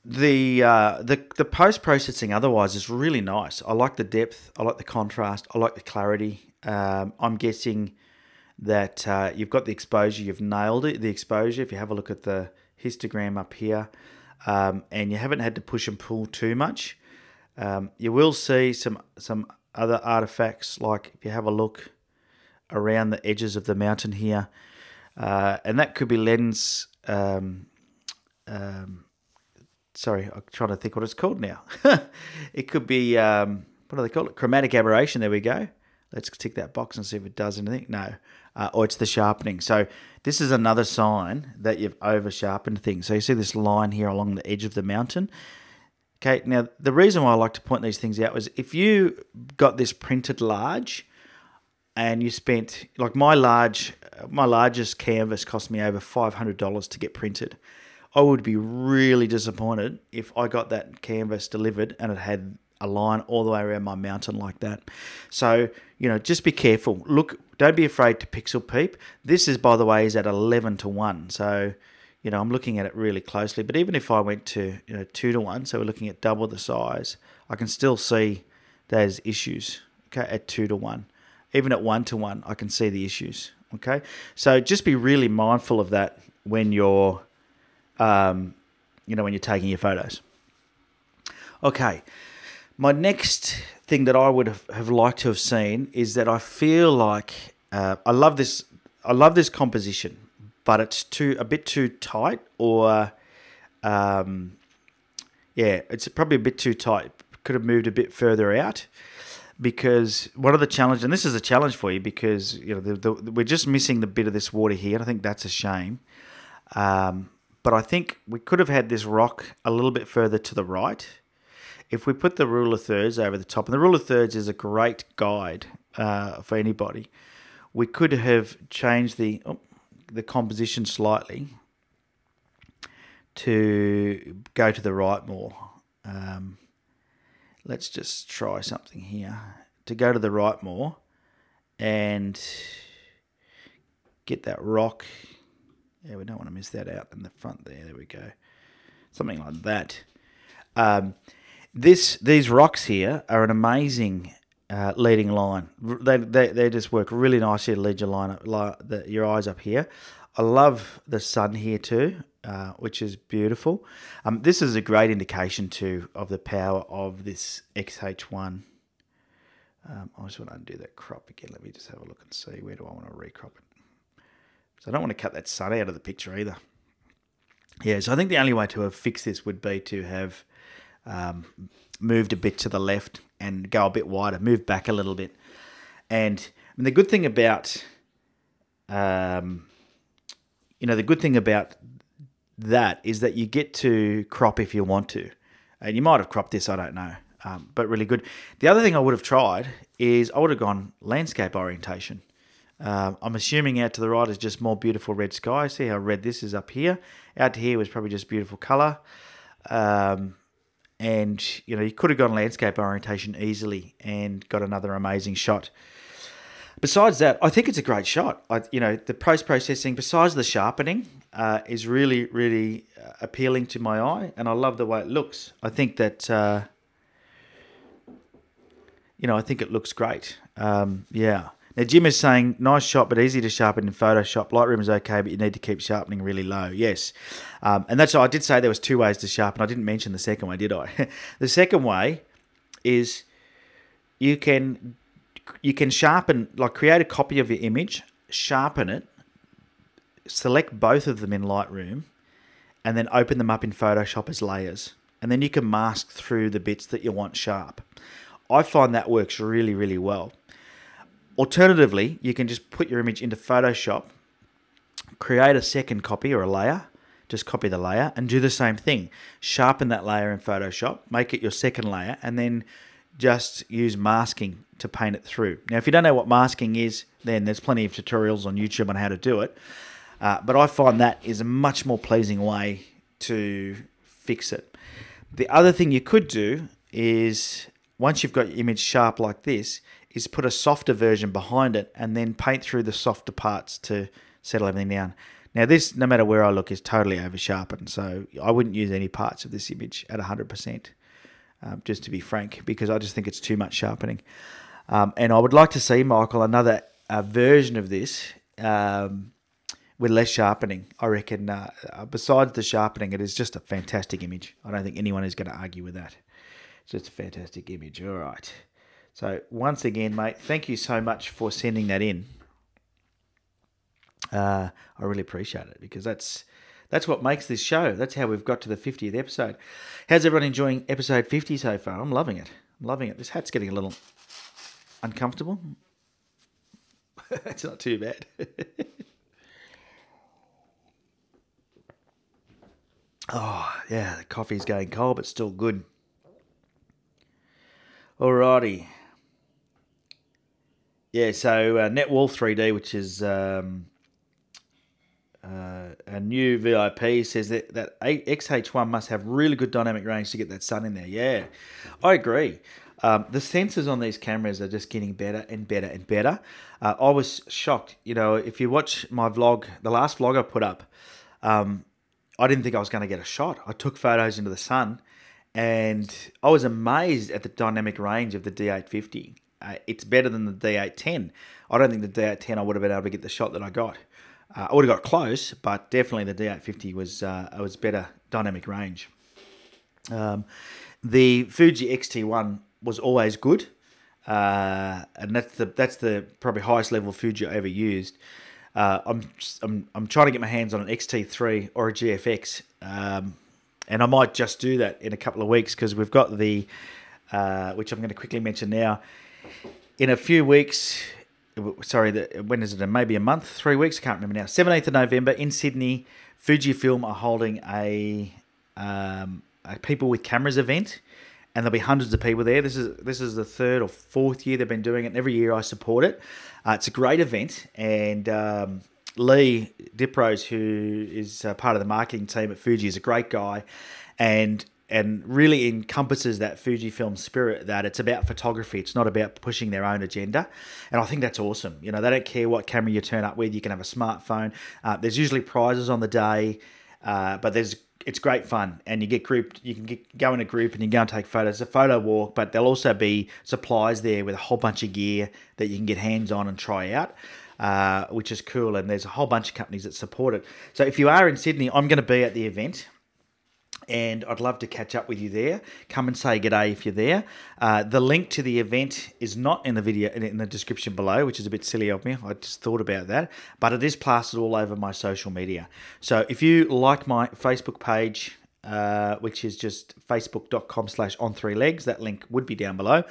The post-processing otherwise is really nice. I like the depth, I like the contrast, I like the clarity. I'm guessing that you've got the exposure, you've nailed it, the exposure. If you have a look at the histogram up here, and you haven't had to push and pull too much, you will see some other artifacts, like if you have a look around the edges of the mountain here, and that could be lens... sorry, I'm trying to think what it's called now. It could be, what do they call it? Chromatic aberration, there we go. Let's tick that box and see if it does anything. No. Or it's the sharpening. So this is another sign that you've over-sharpened things. So you see this line here along the edge of the mountain. Okay, now the reason why I like to point these things out was if you got this printed large and you spent, like my largest canvas cost me over $500 to get printed. I would be really disappointed if I got that canvas delivered and it had a line all the way around my mountain like that. So, just be careful. Look, don't be afraid to pixel peep. This is, by the way, is at 11:1. So, I'm looking at it really closely. But even if I went to, 2:1, so we're looking at double the size, I can still see those issues, okay, at 2:1. Even at 1:1, I can see the issues, okay? So just be really mindful of that when you're, when you're taking your photos. Okay. My next thing that I would have liked to have seen is that I feel like I love this composition, but it's a bit too tight, or it's probably a bit too tight. Could have moved a bit further out, because one of the challenges, and this is a challenge for you, because we're just missing the bit of this water here, and I think that's a shame. But I think we could have had this rock a little bit further to the right. If we put the rule of thirds over the top, and the rule of thirds is a great guide for anybody, we could have changed the composition slightly to go to the right more. Let's just try something here. To go to the right more and get that rock. Yeah, we don't want to miss that out in the front there. There we go. Something like that. These rocks here are an amazing leading line. They just work really nicely to lead your eyes up here. I love the sun here too, which is beautiful. This is a great indication too of the power of this XH1. I just want to undo that crop again. Let me just have a look and see, where do I want to recrop it. So I don't want to cut that sun out of the picture either. Yeah, so I think the only way to have fixed this would be to have moved a bit to the left and go a bit wider, move back a little bit. And the good thing about, the good thing about that is that you get to crop if you want to. And you might have cropped this, I don't know, but really good. The other thing I would have tried is I would have gone landscape orientation. I'm assuming out to the right is just more beautiful red sky. See how red this is up here. Out to here was probably just beautiful colour. And, you could have gone landscape orientation easily and got another amazing shot. Besides that, I think it's a great shot. The post-processing, besides the sharpening, is really, really appealing to my eye, and I love the way it looks. I think that, I think it looks great. Yeah. Now, Jim is saying, nice shot, but easy to sharpen in Photoshop. Lightroom is okay, but you need to keep sharpening really low. Yes. And that's why I did say there was two ways to sharpen. I didn't mention the second way, did I? The second way is you can sharpen, like create a copy of your image, sharpen it, select both of them in Lightroom, and then open them up in Photoshop as layers. And then you can mask through the bits that you want sharp. I find that works really, really well. Alternatively, you can just put your image into Photoshop, create a second copy or a layer, just copy the layer and do the same thing. Sharpen that layer in Photoshop, make it your second layer, and then just use masking to paint it through. Now, if you don't know what masking is, then there's plenty of tutorials on YouTube on how to do it. But I find that is a much more pleasing way to fix it. The other thing you could do is, once you've got your image sharp like this, is put a softer version behind it and then paint through the softer parts to settle everything down. Now this, no matter where I look, is totally over sharpened, so I wouldn't use any parts of this image at 100%, just to be frank, because I just think it's too much sharpening. And I would like to see, Michael, another version of this with less sharpening. I reckon, besides the sharpening, it is just a fantastic image. I don't think anyone is going to argue with that. It's just a fantastic image. All right. So once again, mate, thank you so much for sending that in. I really appreciate it, because that's what makes this show. That's how we've got to the 50th episode. How's everyone enjoying episode 50 so far? I'm loving it. I'm loving it. This hat's getting a little uncomfortable. That's not too bad. Oh, yeah, the coffee's going cold, but still good. Alrighty. Yeah, so Netwall 3D, which is a new VIP, says that XH1 must have really good dynamic range to get that sun in there. Yeah, I agree. The sensors on these cameras are just getting better and better and better. I was shocked. You know, if you watch my vlog, the last vlog I put up, I didn't think I was going to get a shot. I took photos into the sun, and I was amazed at the dynamic range of the D850. It's better than the D810. I don't think the D810 I would have been able to get the shot that I got. I would have got close, but definitely the D850 was better dynamic range. The Fuji X-T1 was always good, and that's the probably highest level Fuji I ever used. I'm trying to get my hands on an XT3 or a GFX, and I might just do that in a couple of weeks because we've got the, which I'm going to quickly mention now. In a few weeks, when is it? Maybe a month, 3 weeks, I can't remember now. 17th of November in Sydney, Fujifilm are holding a people with cameras event, and there'll be hundreds of people there. This is the third or fourth year they've been doing it, and every year I support it. It's a great event, and Lee Diprose, who is part of the marketing team at Fuji, is a great guy, and really encompasses that Fujifilm spirit that it's about photography. It's not about pushing their own agenda, and I think that's awesome. You know, they don't care what camera you turn up with. You can have a smartphone. There's usually prizes on the day, but it's great fun, and you get grouped. You can go in a group and you go and take photos. It's a photo walk, but there'll also be supplies there with a whole bunch of gear that you can get hands on and try out, which is cool. And there's a whole bunch of companies that support it. So if you are in Sydney, I'm going to be at the event, and I'd love to catch up with you there. Come and say g'day if you're there. The link to the event is not in the video, in the description below, which is a bit silly of me. I just thought about that. But it is plastered all over my social media. So if you like my Facebook page, which is just facebook.com/on3legs, that link would be down below.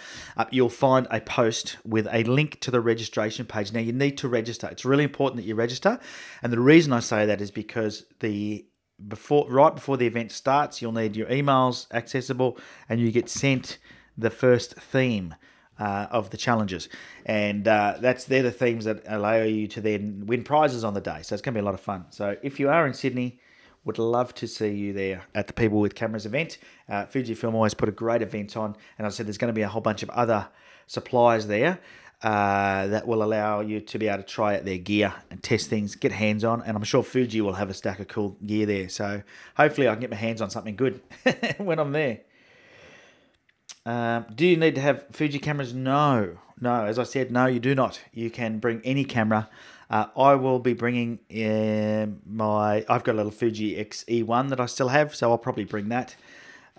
You'll find a post with a link to the registration page. Now, you need to register. It's really important that you register. And the reason I say that is because right before the event starts, you'll need your emails accessible, and you get sent the first theme of the challenges, and they're the themes that allow you to then win prizes on the day. So it's going to be a lot of fun. So if you are in Sydney, would love to see you there at the People with Cameras event. Fujifilm always put a great event on, and as I said, there's going to be a whole bunch of other suppliers there that will allow you to be able to try out their gear and test things, get hands on, and I'm sure Fuji will have a stack of cool gear there. So hopefully I can get my hands on something good when I'm there. Do you need to have Fuji cameras? No. As I said, no, you do not. You can bring any camera. I will be bringing I've got a little Fuji X-E1 that I still have, so I'll probably bring that.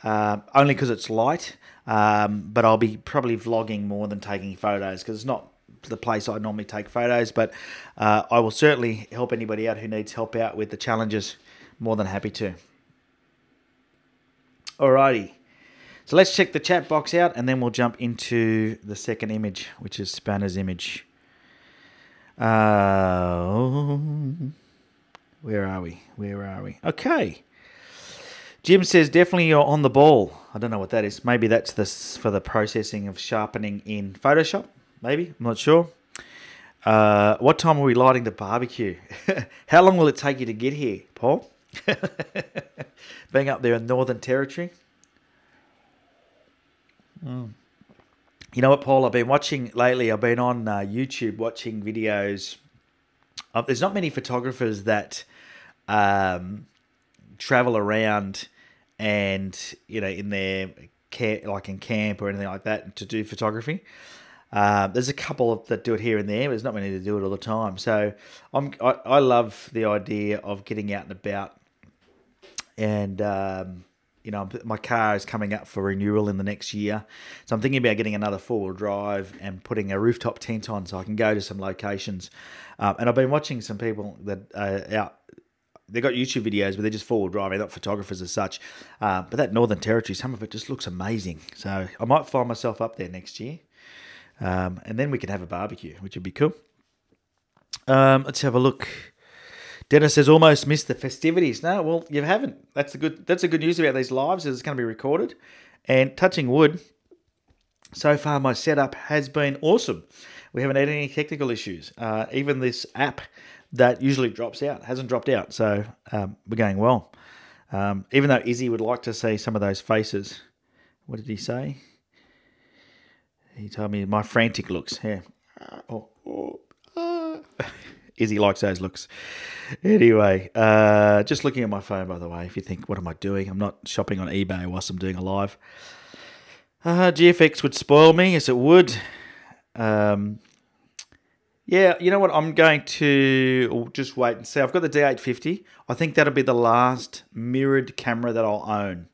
Only because it's light, but I'll be probably vlogging more than taking photos because it's not the place I normally take photos, but I will certainly help anybody out who needs help out with the challenges. More than happy to. Alrighty, so let's check the chat box out, and then we'll jump into the second image, which is Spanner's image. Where are we? Okay. Jim says, definitely you're on the ball. I don't know what that is. Maybe that's for the processing of sharpening in Photoshop. Maybe. I'm not sure. What time are we lighting the barbecue? How long will it take you to get here, Paul? Being up there in Northern Territory. You know what, Paul? I've been watching lately. I've been on YouTube watching videos. There's not many photographers that travel around and, you know, in their like in camp or anything like that to do photography. There's a couple that do it here and there, but there's not many that do it all the time. So I love the idea of getting out and about, and you know, my car is coming up for renewal in the next year, so I'm thinking about getting another four-wheel drive and putting a rooftop tent on so I can go to some locations. And I've been watching some people that are out. They've got YouTube videos, but they're just four-wheel drive. They're not photographers as such. But that Northern Territory, some of it just looks amazing. So I might find myself up there next year. And then we can have a barbecue, which would be cool. Let's have a look. Dennis says almost missed the festivities. No, well, you haven't. That's the good news about these lives is it's going to be recorded. And touching wood, so far my setup has been awesome. We haven't had any technical issues. Even this app that usually drops out hasn't dropped out. So we're going well. Even though Izzy would like to see some of those faces. What did he say? He told me my frantic looks. Yeah. Izzy likes those looks. Anyway, just looking at my phone, by the way, if you think, what am I doing? I'm not shopping on eBay whilst I'm doing a live. GFX would spoil me. Yes, it would. Yeah, you know what? I'm going to just wait and see. I've got the D850. I think that'll be the last mirrored camera that I'll own.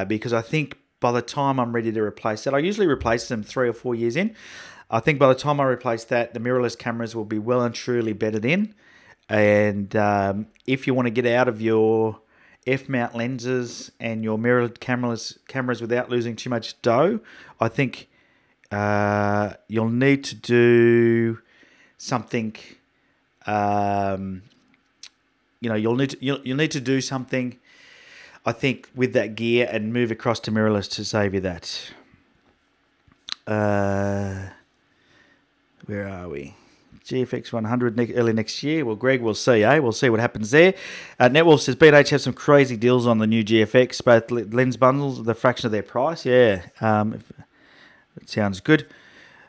Because I think by the time I'm ready to replace that, I usually replace them 3 or 4 years in. I think by the time I replace that, the mirrorless cameras will be well and truly bedded in. And if you want to get out of your F-mount lenses and your mirrored cameras without losing too much dough, I think you'll need to do something. You'll need to do something, I think, with that gear and move across to mirrorless to save you that. Where are we? GFX 100 early next year. Well, Greg, we'll see, eh? We'll see what happens there. Netwolf says B&H have some crazy deals on the new GFX, both lens bundles, the fraction of their price. Yeah, it sounds good.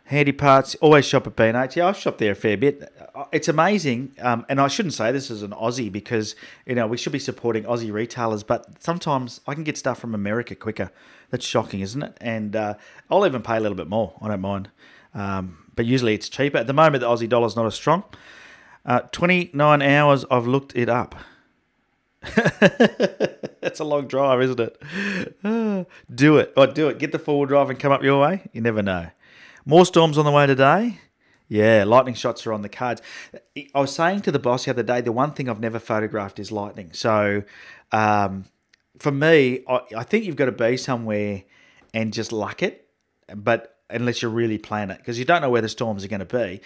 Handy parts, always shop at B&H. Yeah, I've shopped there a fair bit. It's amazing, and I shouldn't say this as an Aussie because, we should be supporting Aussie retailers, but sometimes I can get stuff from America quicker. That's shocking, isn't it? And I'll even pay a little bit more. I don't mind. But usually it's cheaper. At the moment, the Aussie dollar's not as strong. 29 hours, I've looked it up. That's a long drive, isn't it? Do it. Do it. Get the four-wheel drive and come up your way. You never know. More storms on the way today. Yeah, lightning shots are on the cards. I was saying to the boss the other day, the one thing I've never photographed is lightning. So for me, I think you've got to be somewhere and just luck it. But unless you really plan it, because you don't know where the storms are going to be.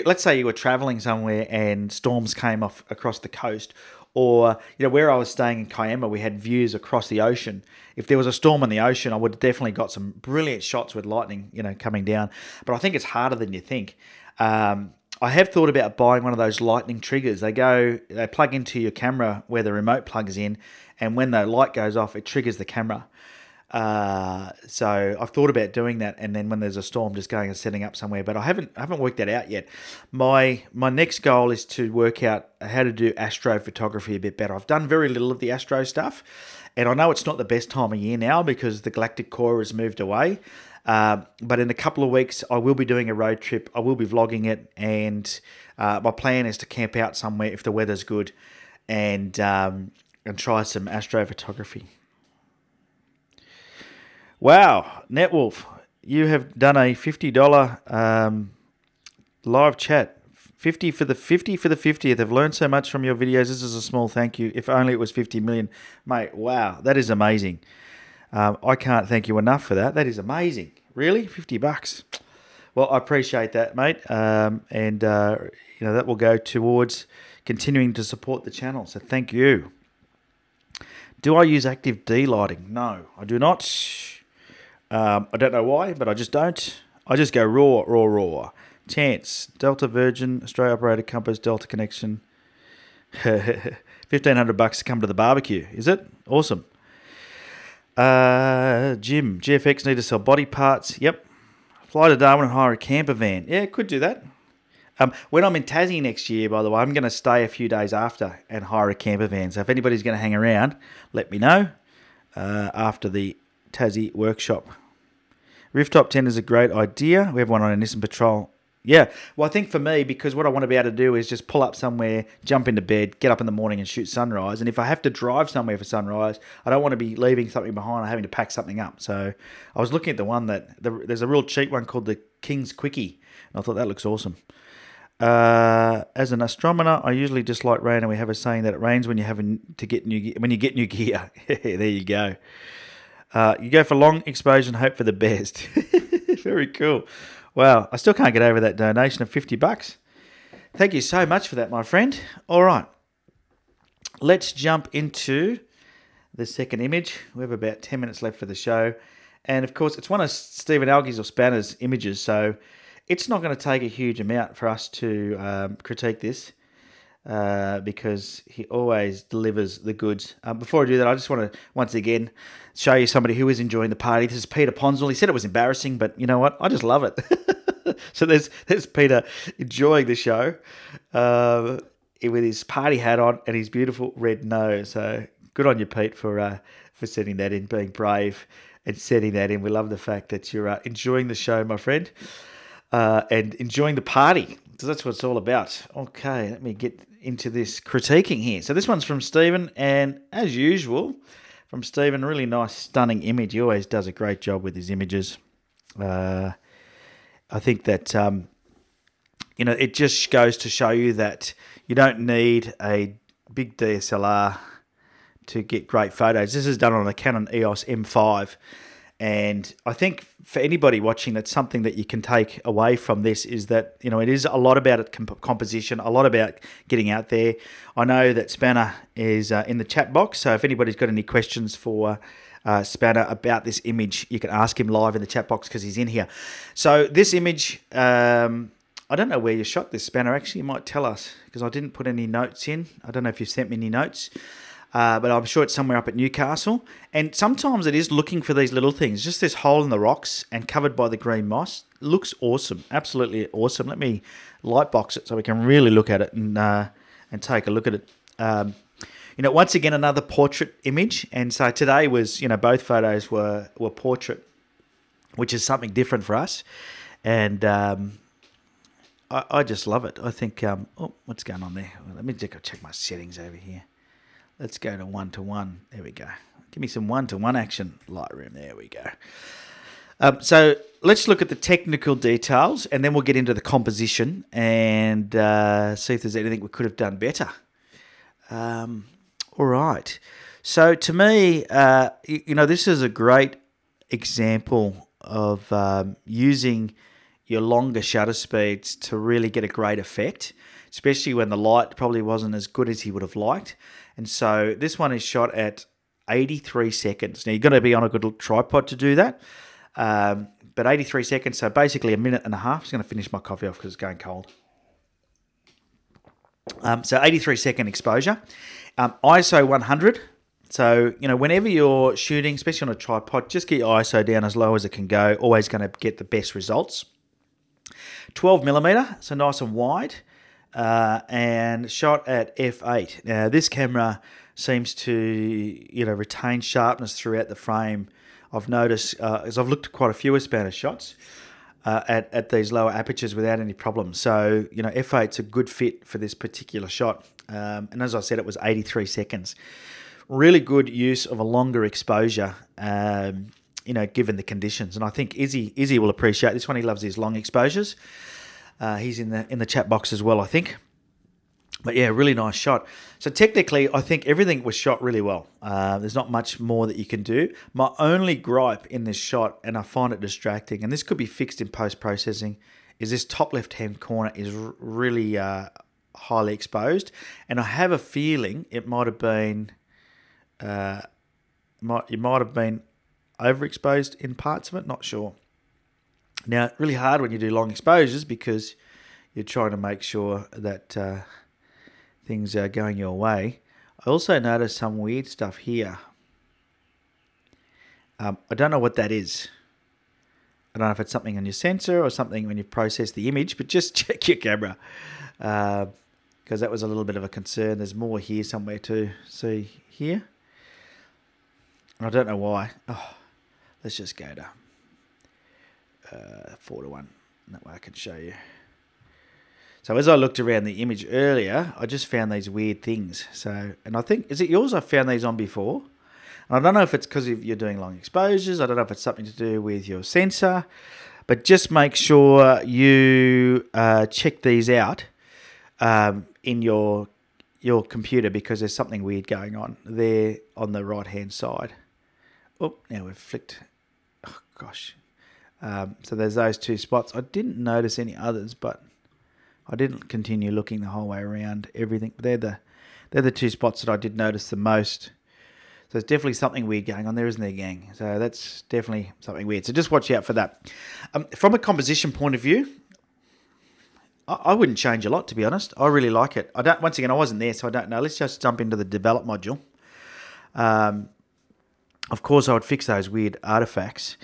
Let's say you were traveling somewhere and storms came off across the coast, or where I was staying in Kiama, we had views across the ocean. If there was a storm in the ocean, I would have definitely got some brilliant shots with lightning, coming down. But I think it's harder than you think. I have thought about buying one of those lightning triggers. They plug into your camera where the remote plugs in, and when the light goes off, it triggers the camera. So I've thought about doing that, and then when there's a storm, just going and setting up somewhere. But I haven't worked that out yet. My next goal is to work out how to do astrophotography a bit better. I've done very little of the astro stuff, and I know it's not the best time of year now because the galactic core has moved away. But in a couple of weeks, I will be doing a road trip. I will be vlogging it, and my plan is to camp out somewhere if the weather's good, and try some astrophotography. Wow, Netwolf, you have done a $50 live chat. 50 for the 50th. I've learned so much from your videos. This is a small thank you. If only it was 50 million. Mate, wow, that is amazing. I can't thank you enough for that. That is amazing. Really? $50. Well, I appreciate that, mate. That will go towards continuing to support the channel. So thank you. Do I use active D lighting? No, I do not. I don't know why, but I just don't. I just go raw. Chance, Delta Virgin, Australia operator, Compass, Delta connection. $1,500 to come to the barbecue. Is it? Awesome. Jim, GFX need to sell body parts. Yep. Fly to Darwin and hire a camper van. Yeah, could do that. When I'm in Tassie next year, by the way, I'm going to stay a few days after and hire a camper van. So if anybody's going to hang around, let me know after the Tassie workshop. Rooftop tent is a great idea. We have one on a Nissan Patrol. Yeah, well, I think for me, because what I want to be able to do is just pull up somewhere, jump into bed, get up in the morning and shoot sunrise. And if I have to drive somewhere for sunrise, I don't want to be leaving something behind or having to pack something up. So I was looking at the one there's a real cheap one called the King's Quickie. And I thought that looks awesome. As an astronomer, I usually dislike rain, and we have a saying that it rains when you get new gear. There you go. You go for long exposure and hope for the best. Very cool. Wow, I still can't get over that donation of $50. Thank you so much for that, my friend. All right. Let's jump into the second image. We have about 10 minutes left for the show. And, of course, it's one of Stephen Alge's or Spanner's images, so it's not going to take a huge amount for us to critique this because he always delivers the goods. Before I do that, I just want to, once again, show you somebody who is enjoying the party. This is Peter Ponsell. He said it was embarrassing, but you know what? I just love it. So there's Peter enjoying the show with his party hat on and his beautiful red nose. So good on you, Pete, for sending that in, being brave and sending that in. We love the fact that you're enjoying the show, my friend, and enjoying the party. So that's what it's all about. Okay, let me get into this critiquing here. So this one's from Stephen, and as usual, from Stephen, really nice, stunning image. He always does a great job with his images. I think that, it just goes to show you that you don't need a big DSLR to get great photos. This is done on a Canon EOS M5. And I think for anybody watching, that's something that you can take away from this is that, it is a lot about composition, a lot about getting out there. I know that Spanner is in the chat box, so if anybody's got any questions for Spanner about this image, you can ask him live in the chat box because he's in here. So this image, I don't know where you shot this, Spanner. Actually, you might tell us because I didn't put any notes in. I don't know if you sent me any notes. But I'm sure it's somewhere up at Newcastle. And sometimes it is looking for these little things. Just this hole in the rocks and covered by the green moss. Looks awesome. Absolutely awesome. Let me light box it so we can really look at it and take a look at it. Once again, another portrait image. And so today was, both photos were portrait, which is something different for us. And I just love it. I think, what's going on there? Let me just go check my settings over here. Let's go to 1:1. There we go. Give me some 1:1 action. Lightroom. There we go. So let's look at the technical details, and then we'll get into the composition and see if there's anything we could have done better. All right. So to me, this is a great example of using your longer shutter speeds to really get a great effect, especially when the light probably wasn't as good as he would have liked. And so this one is shot at 83 seconds. Now, you've got to be on a good tripod to do that. But 83 seconds, so basically a minute and a half. I'm just going to finish my coffee off because it's going cold. So 83-second exposure. ISO 100. So, whenever you're shooting, especially on a tripod, just get your ISO down as low as it can go. Always going to get the best results. 12mm, so nice and wide. And shot at f8. Now, this camera seems to, retain sharpness throughout the frame. I've noticed, as I've looked at quite a few of Spanner's shots, at these lower apertures without any problems. So, f8's a good fit for this particular shot. And as I said, it was 83 seconds. Really good use of a longer exposure, given the conditions. And I think Izzy will appreciate this one. He loves his long exposures. He's in the chat box as well, I think. But yeah, really nice shot. So technically, I think everything was shot really well. There's not much more that you can do. My only gripe in this shot, and I find it distracting, and this could be fixed in post-processing, is this top left-hand corner is really highly exposed. And I have a feeling it might have been, it might have been overexposed in parts of it, not sure. Now, really hard when you do long exposures because you're trying to make sure that things are going your way. I also noticed some weird stuff here. I don't know what that is. I don't know if it's something on your sensor or something when you process the image, but just check your camera because that was a little bit of a concern. There's more here somewhere to see here. I don't know why. Oh, let's just go to 4:1. That way I can show you. So as I looked around the image earlier, I just found these weird things. So, and I think, is it yours? I found these on before. And I don't know if it's because you're doing long exposures. I don't know if it's something to do with your sensor. But just make sure you check these out in your computer because there's something weird going on there on the right-hand side. Oh, now we've flicked. Oh, gosh. So there's those two spots. I didn't notice any others, but I didn't continue looking the whole way around everything. But they're the two spots that I did notice the most. So there's definitely something weird going on there, isn't there, gang? So that's definitely something weird. So just watch out for that. From a composition point of view, I wouldn't change a lot, to be honest. I really like it. Once again, I wasn't there, so I don't know. Let's just jump into the develop module. Of course, I would fix those weird artifacts.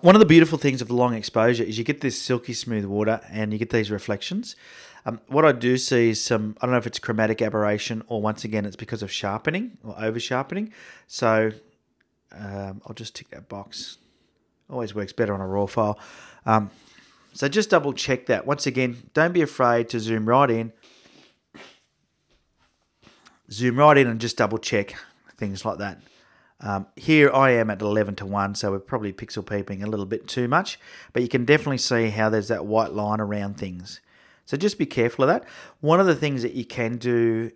One of the beautiful things of the long exposure is you get this silky smooth water and you get these reflections. What I do see is I don't know if it's chromatic aberration or once again it's because of sharpening or over sharpening. So I'll just tick that box. Always works better on a raw file. So just double check that. Once again, don't be afraid to zoom right in. Zoom right in and just double check things like that. Here I am at 11:1, so we're probably pixel peeping a little bit too much, but you can definitely see how there's that white line around things. So just be careful of that. One of the things that you can do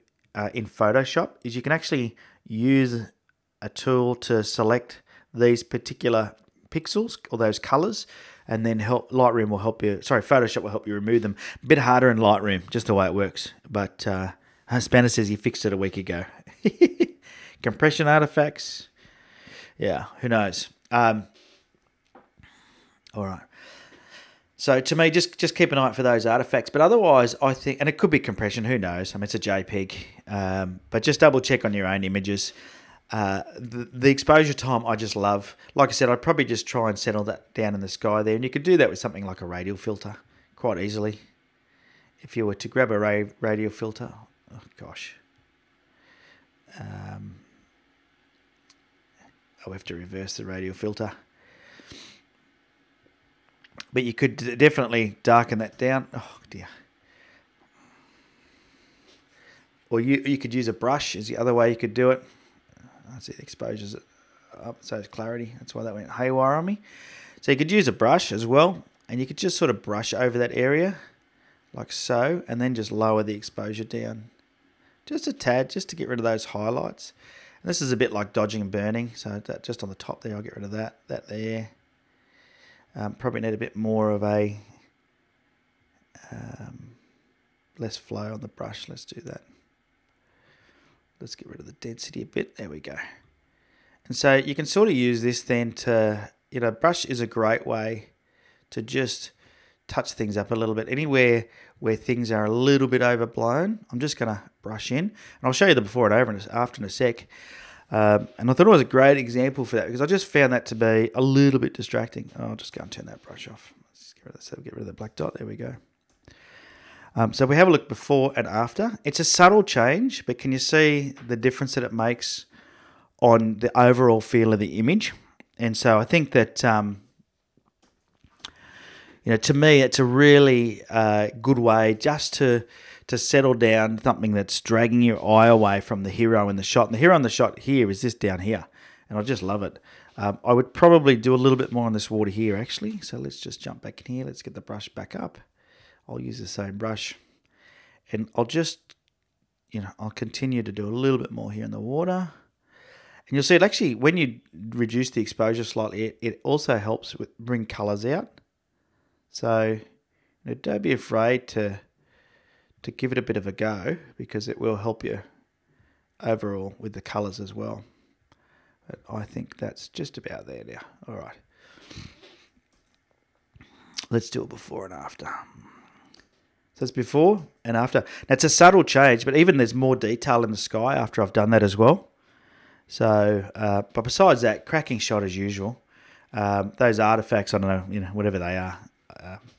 in Photoshop is you can actually use a tool to select these particular pixels or those colors, and then Photoshop will help you remove them. A bit harder in Lightroom, just the way it works. But Spanner says he fixed it a week ago. Compression artifacts. Yeah, who knows? All right. So to me, just keep an eye out for those artifacts. But otherwise, I think, and it could be compression, who knows? I mean, it's a JPEG. But just double check on your own images. The exposure time I just love. Like I said, I'd probably just try and settle that down in the sky there. And you could do that with something like a radial filter quite easily. If you were to grab a radial filter, oh gosh. I'll have to reverse the radial filter. But you could definitely darken that down. Oh dear. Or you could use a brush is the other way you could do it. I see the exposure's up, so it's clarity. That's why that went haywire on me. So you could use a brush as well, and you could just sort of brush over that area, like so, and then just lower the exposure down. Just a tad, just to get rid of those highlights. And this is a bit like dodging and burning, so that just on the top there, I'll get rid of that there. Probably need a bit more of a less flow on the brush. Let's do that. Let's get rid of the density a bit. There we go. And so you can sort of use this then to, brush is a great way to just touch things up a little bit. Anywhere where things are a little bit overblown, I'm just going to brush in. And I'll show you the before and after in a sec. And I thought it was a great example for that because I just found that to be a little bit distracting. I'll just go and turn that brush off. Let's get rid of the black dot. There we go. So if we have a look before and after, it's a subtle change, but can you see the difference that it makes on the overall feel of the image? And so I think that, to me, it's a really good way just to settle down something that's dragging your eye away from the hero in the shot. And the hero in the shot here is this down here, and I just love it. I would probably do a little bit more on this water here, actually. So let's just jump back in here. Let's get the brush back up. I'll use the same brush, and I'll just, I'll continue to do a little bit more here in the water. And you'll see it actually, when you reduce the exposure slightly, it also helps bring colours out. So don't be afraid to give it a bit of a go, because it will help you overall with the colours as well. But I think that's just about there now. All right. Let's do it before and after. So it's before and after. Now it's a subtle change, but even there's more detail in the sky after I've done that as well. So, but besides that, cracking shot as usual. Those artifacts, I don't know, whatever they are,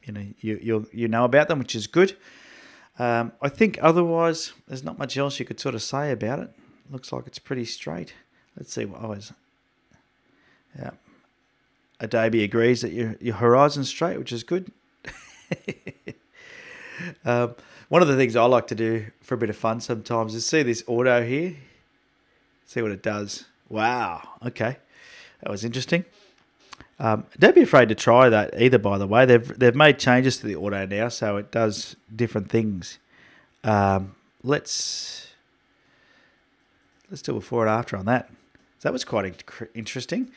you know about them, which is good. I think otherwise there's not much else you could sort of say about it. Looks like it's pretty straight. Let's see what I was. Yeah, Adobe agrees that your horizon's straight, which is good. One of the things I like to do for a bit of fun sometimes is see this auto here. See what it does. Wow. Okay, that was interesting. Don't be afraid to try that either, by the way. They've made changes to the auto now, so it does different things. Let's do before and after on that. So that was quite interesting.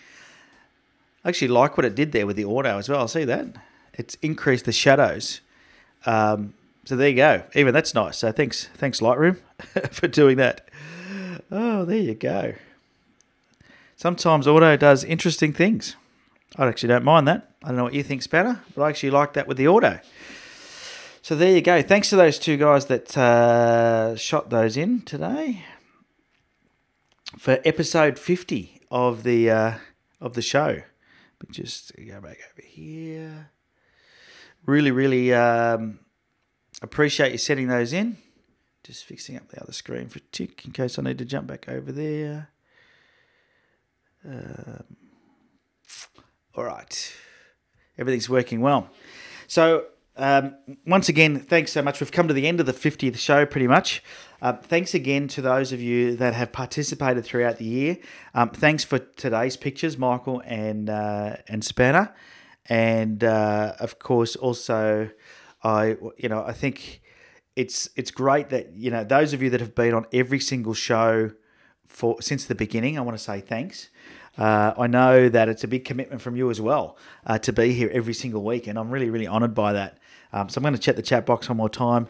I actually like what it did there with the auto as well. See that? It's increased the shadows. So So there you go. Even that's nice. So thanks Lightroom for doing that. Oh, there you go. Sometimes auto does interesting things. I actually don't mind that. I don't know what you think's better, but I actually like that with the auto. So there you go. Thanks to those two guys that shot those in today for episode 50 of the show. But just go back over here. Really appreciate you sending those in. Just fixing up the other screen for a tick in case I need to jump back over there. All right. Everything's working well. So, once again, thanks so much. We've come to the end of the 50th show pretty much. Thanks again to those of you that have participated throughout the year. Thanks for today's pictures, Michael and Spanner. And, of course, also, I think it's great that, those of you that have been on every single show since the beginning, I want to say thanks. I know that it's a big commitment from you as well to be here every single week, and I'm really honoured by that. So I'm going to check the chat box one more time.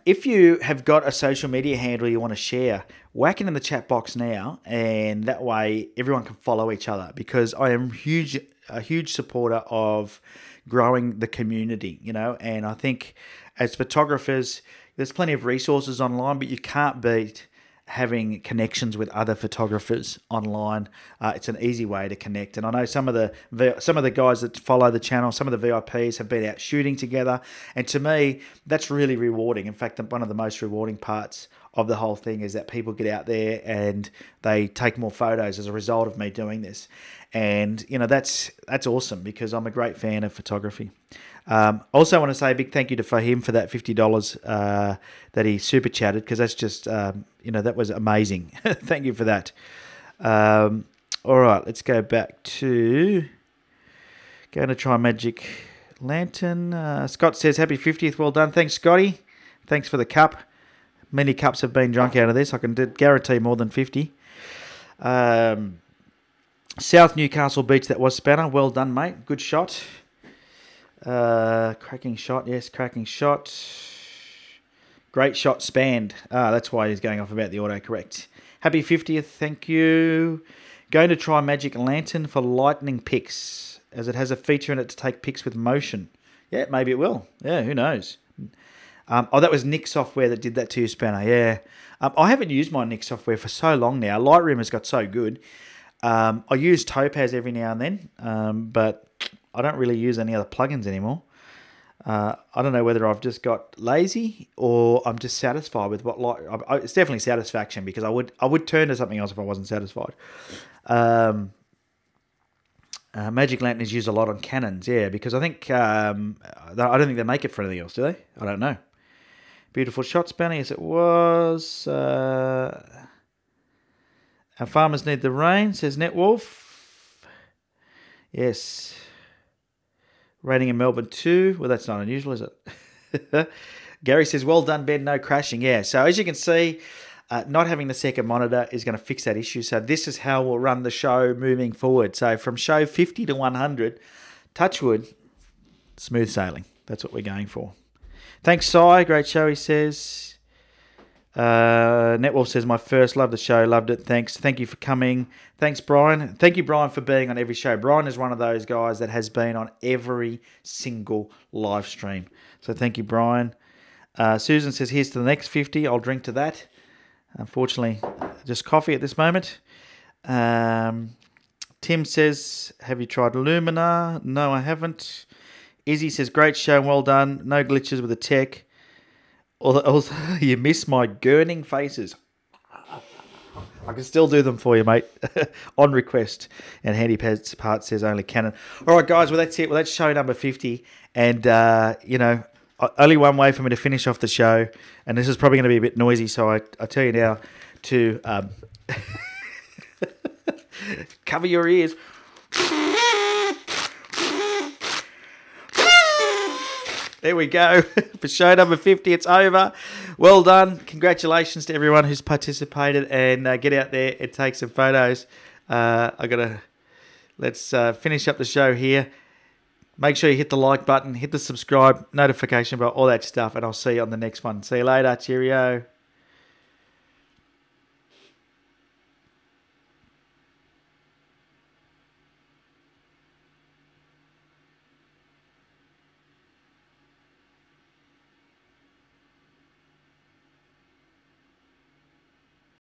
If you have got a social media handle you want to share, whack it in the chat box now, and that way everyone can follow each other, because I am a huge supporter of growing the community, and I think as photographers, there's plenty of resources online, but you can't beat having connections with other photographers online. It's an easy way to connect. And I know some of the guys that follow the channel, some of the VIPs have been out shooting together. And to me, that's really rewarding. In fact, one of the most rewarding parts of the whole thing is that people get out there and they take more photos as a result of me doing this. And, that's awesome, because I'm a great fan of photography. Also want to say a big thank you to Fahim for that $50 that he super chatted, because that's just, that was amazing. Thank you for that. All right, let's go back to going to try Magic Lantern. Scott says, happy 50th. Well done. Thanks, Scotty. Thanks for the cup. Many cups have been drunk out of this. I can guarantee more than 50. South Newcastle Beach, that was Spanner. Well done, mate. Good shot. Cracking shot. Yes, cracking shot. Great shot spanned. That's why he's going off about the autocorrect. Happy 50th. Thank you. Going to try Magic Lantern for lightning pics, as it has a feature in it to take pics with motion. Yeah, maybe it will. Yeah, who knows? That was Nik software that did that to you, Spanner. Yeah. I haven't used my Nik software for so long now. Lightroom has got so good. I use Topaz every now and then, but I don't really use any other plugins anymore. I don't know whether I've just got lazy or I'm just satisfied with what it's definitely satisfaction, because I would turn to something else if I wasn't satisfied. Magic Lantern is used a lot on Canons, yeah, because I think I don't think they make it for anything else, do they? I don't know. Beautiful shots, Benny. Yes, it was. Our farmers need the rain, says Netwolf. Yes. Raining in Melbourne too. Well, that's not unusual, is it? Gary says, well done, Ben, no crashing. Yeah, so as you can see, not having the second monitor is going to fix that issue. So this is how we'll run the show moving forward. So from show 50 to 100, touch wood, smooth sailing. That's what we're going for. Thanks, Si. Great show, he says. Netwolf says, my first, loved the show, loved it. Thanks. Thank you for coming. Thanks, Brian. Thank you, Brian, for being on every show. Brian is one of those guys that has been on every single live stream. So thank you, Brian. Susan says, here's to the next 50. I'll drink to that. Unfortunately, just coffee at this moment. Tim says, have you tried Lumina? No, I haven't. Izzy says, great show, well done. No glitches with the tech. Also, you miss my gurning faces. I can still do them for you, mate, on request. And Handy Part says only Canon. All right, guys, well, that's it. Well, that's show number 50. And, only one way for me to finish off the show. And this is probably going to be a bit noisy, so I tell you now to cover your ears. There we go. For show number 50, it's over. Well done. Congratulations to everyone who's participated, and get out there and take some photos. Let's finish up the show here. Make sure you hit the like button, hit the subscribe, notification bell, all that stuff, and I'll see you on the next one. See you later. Cheerio.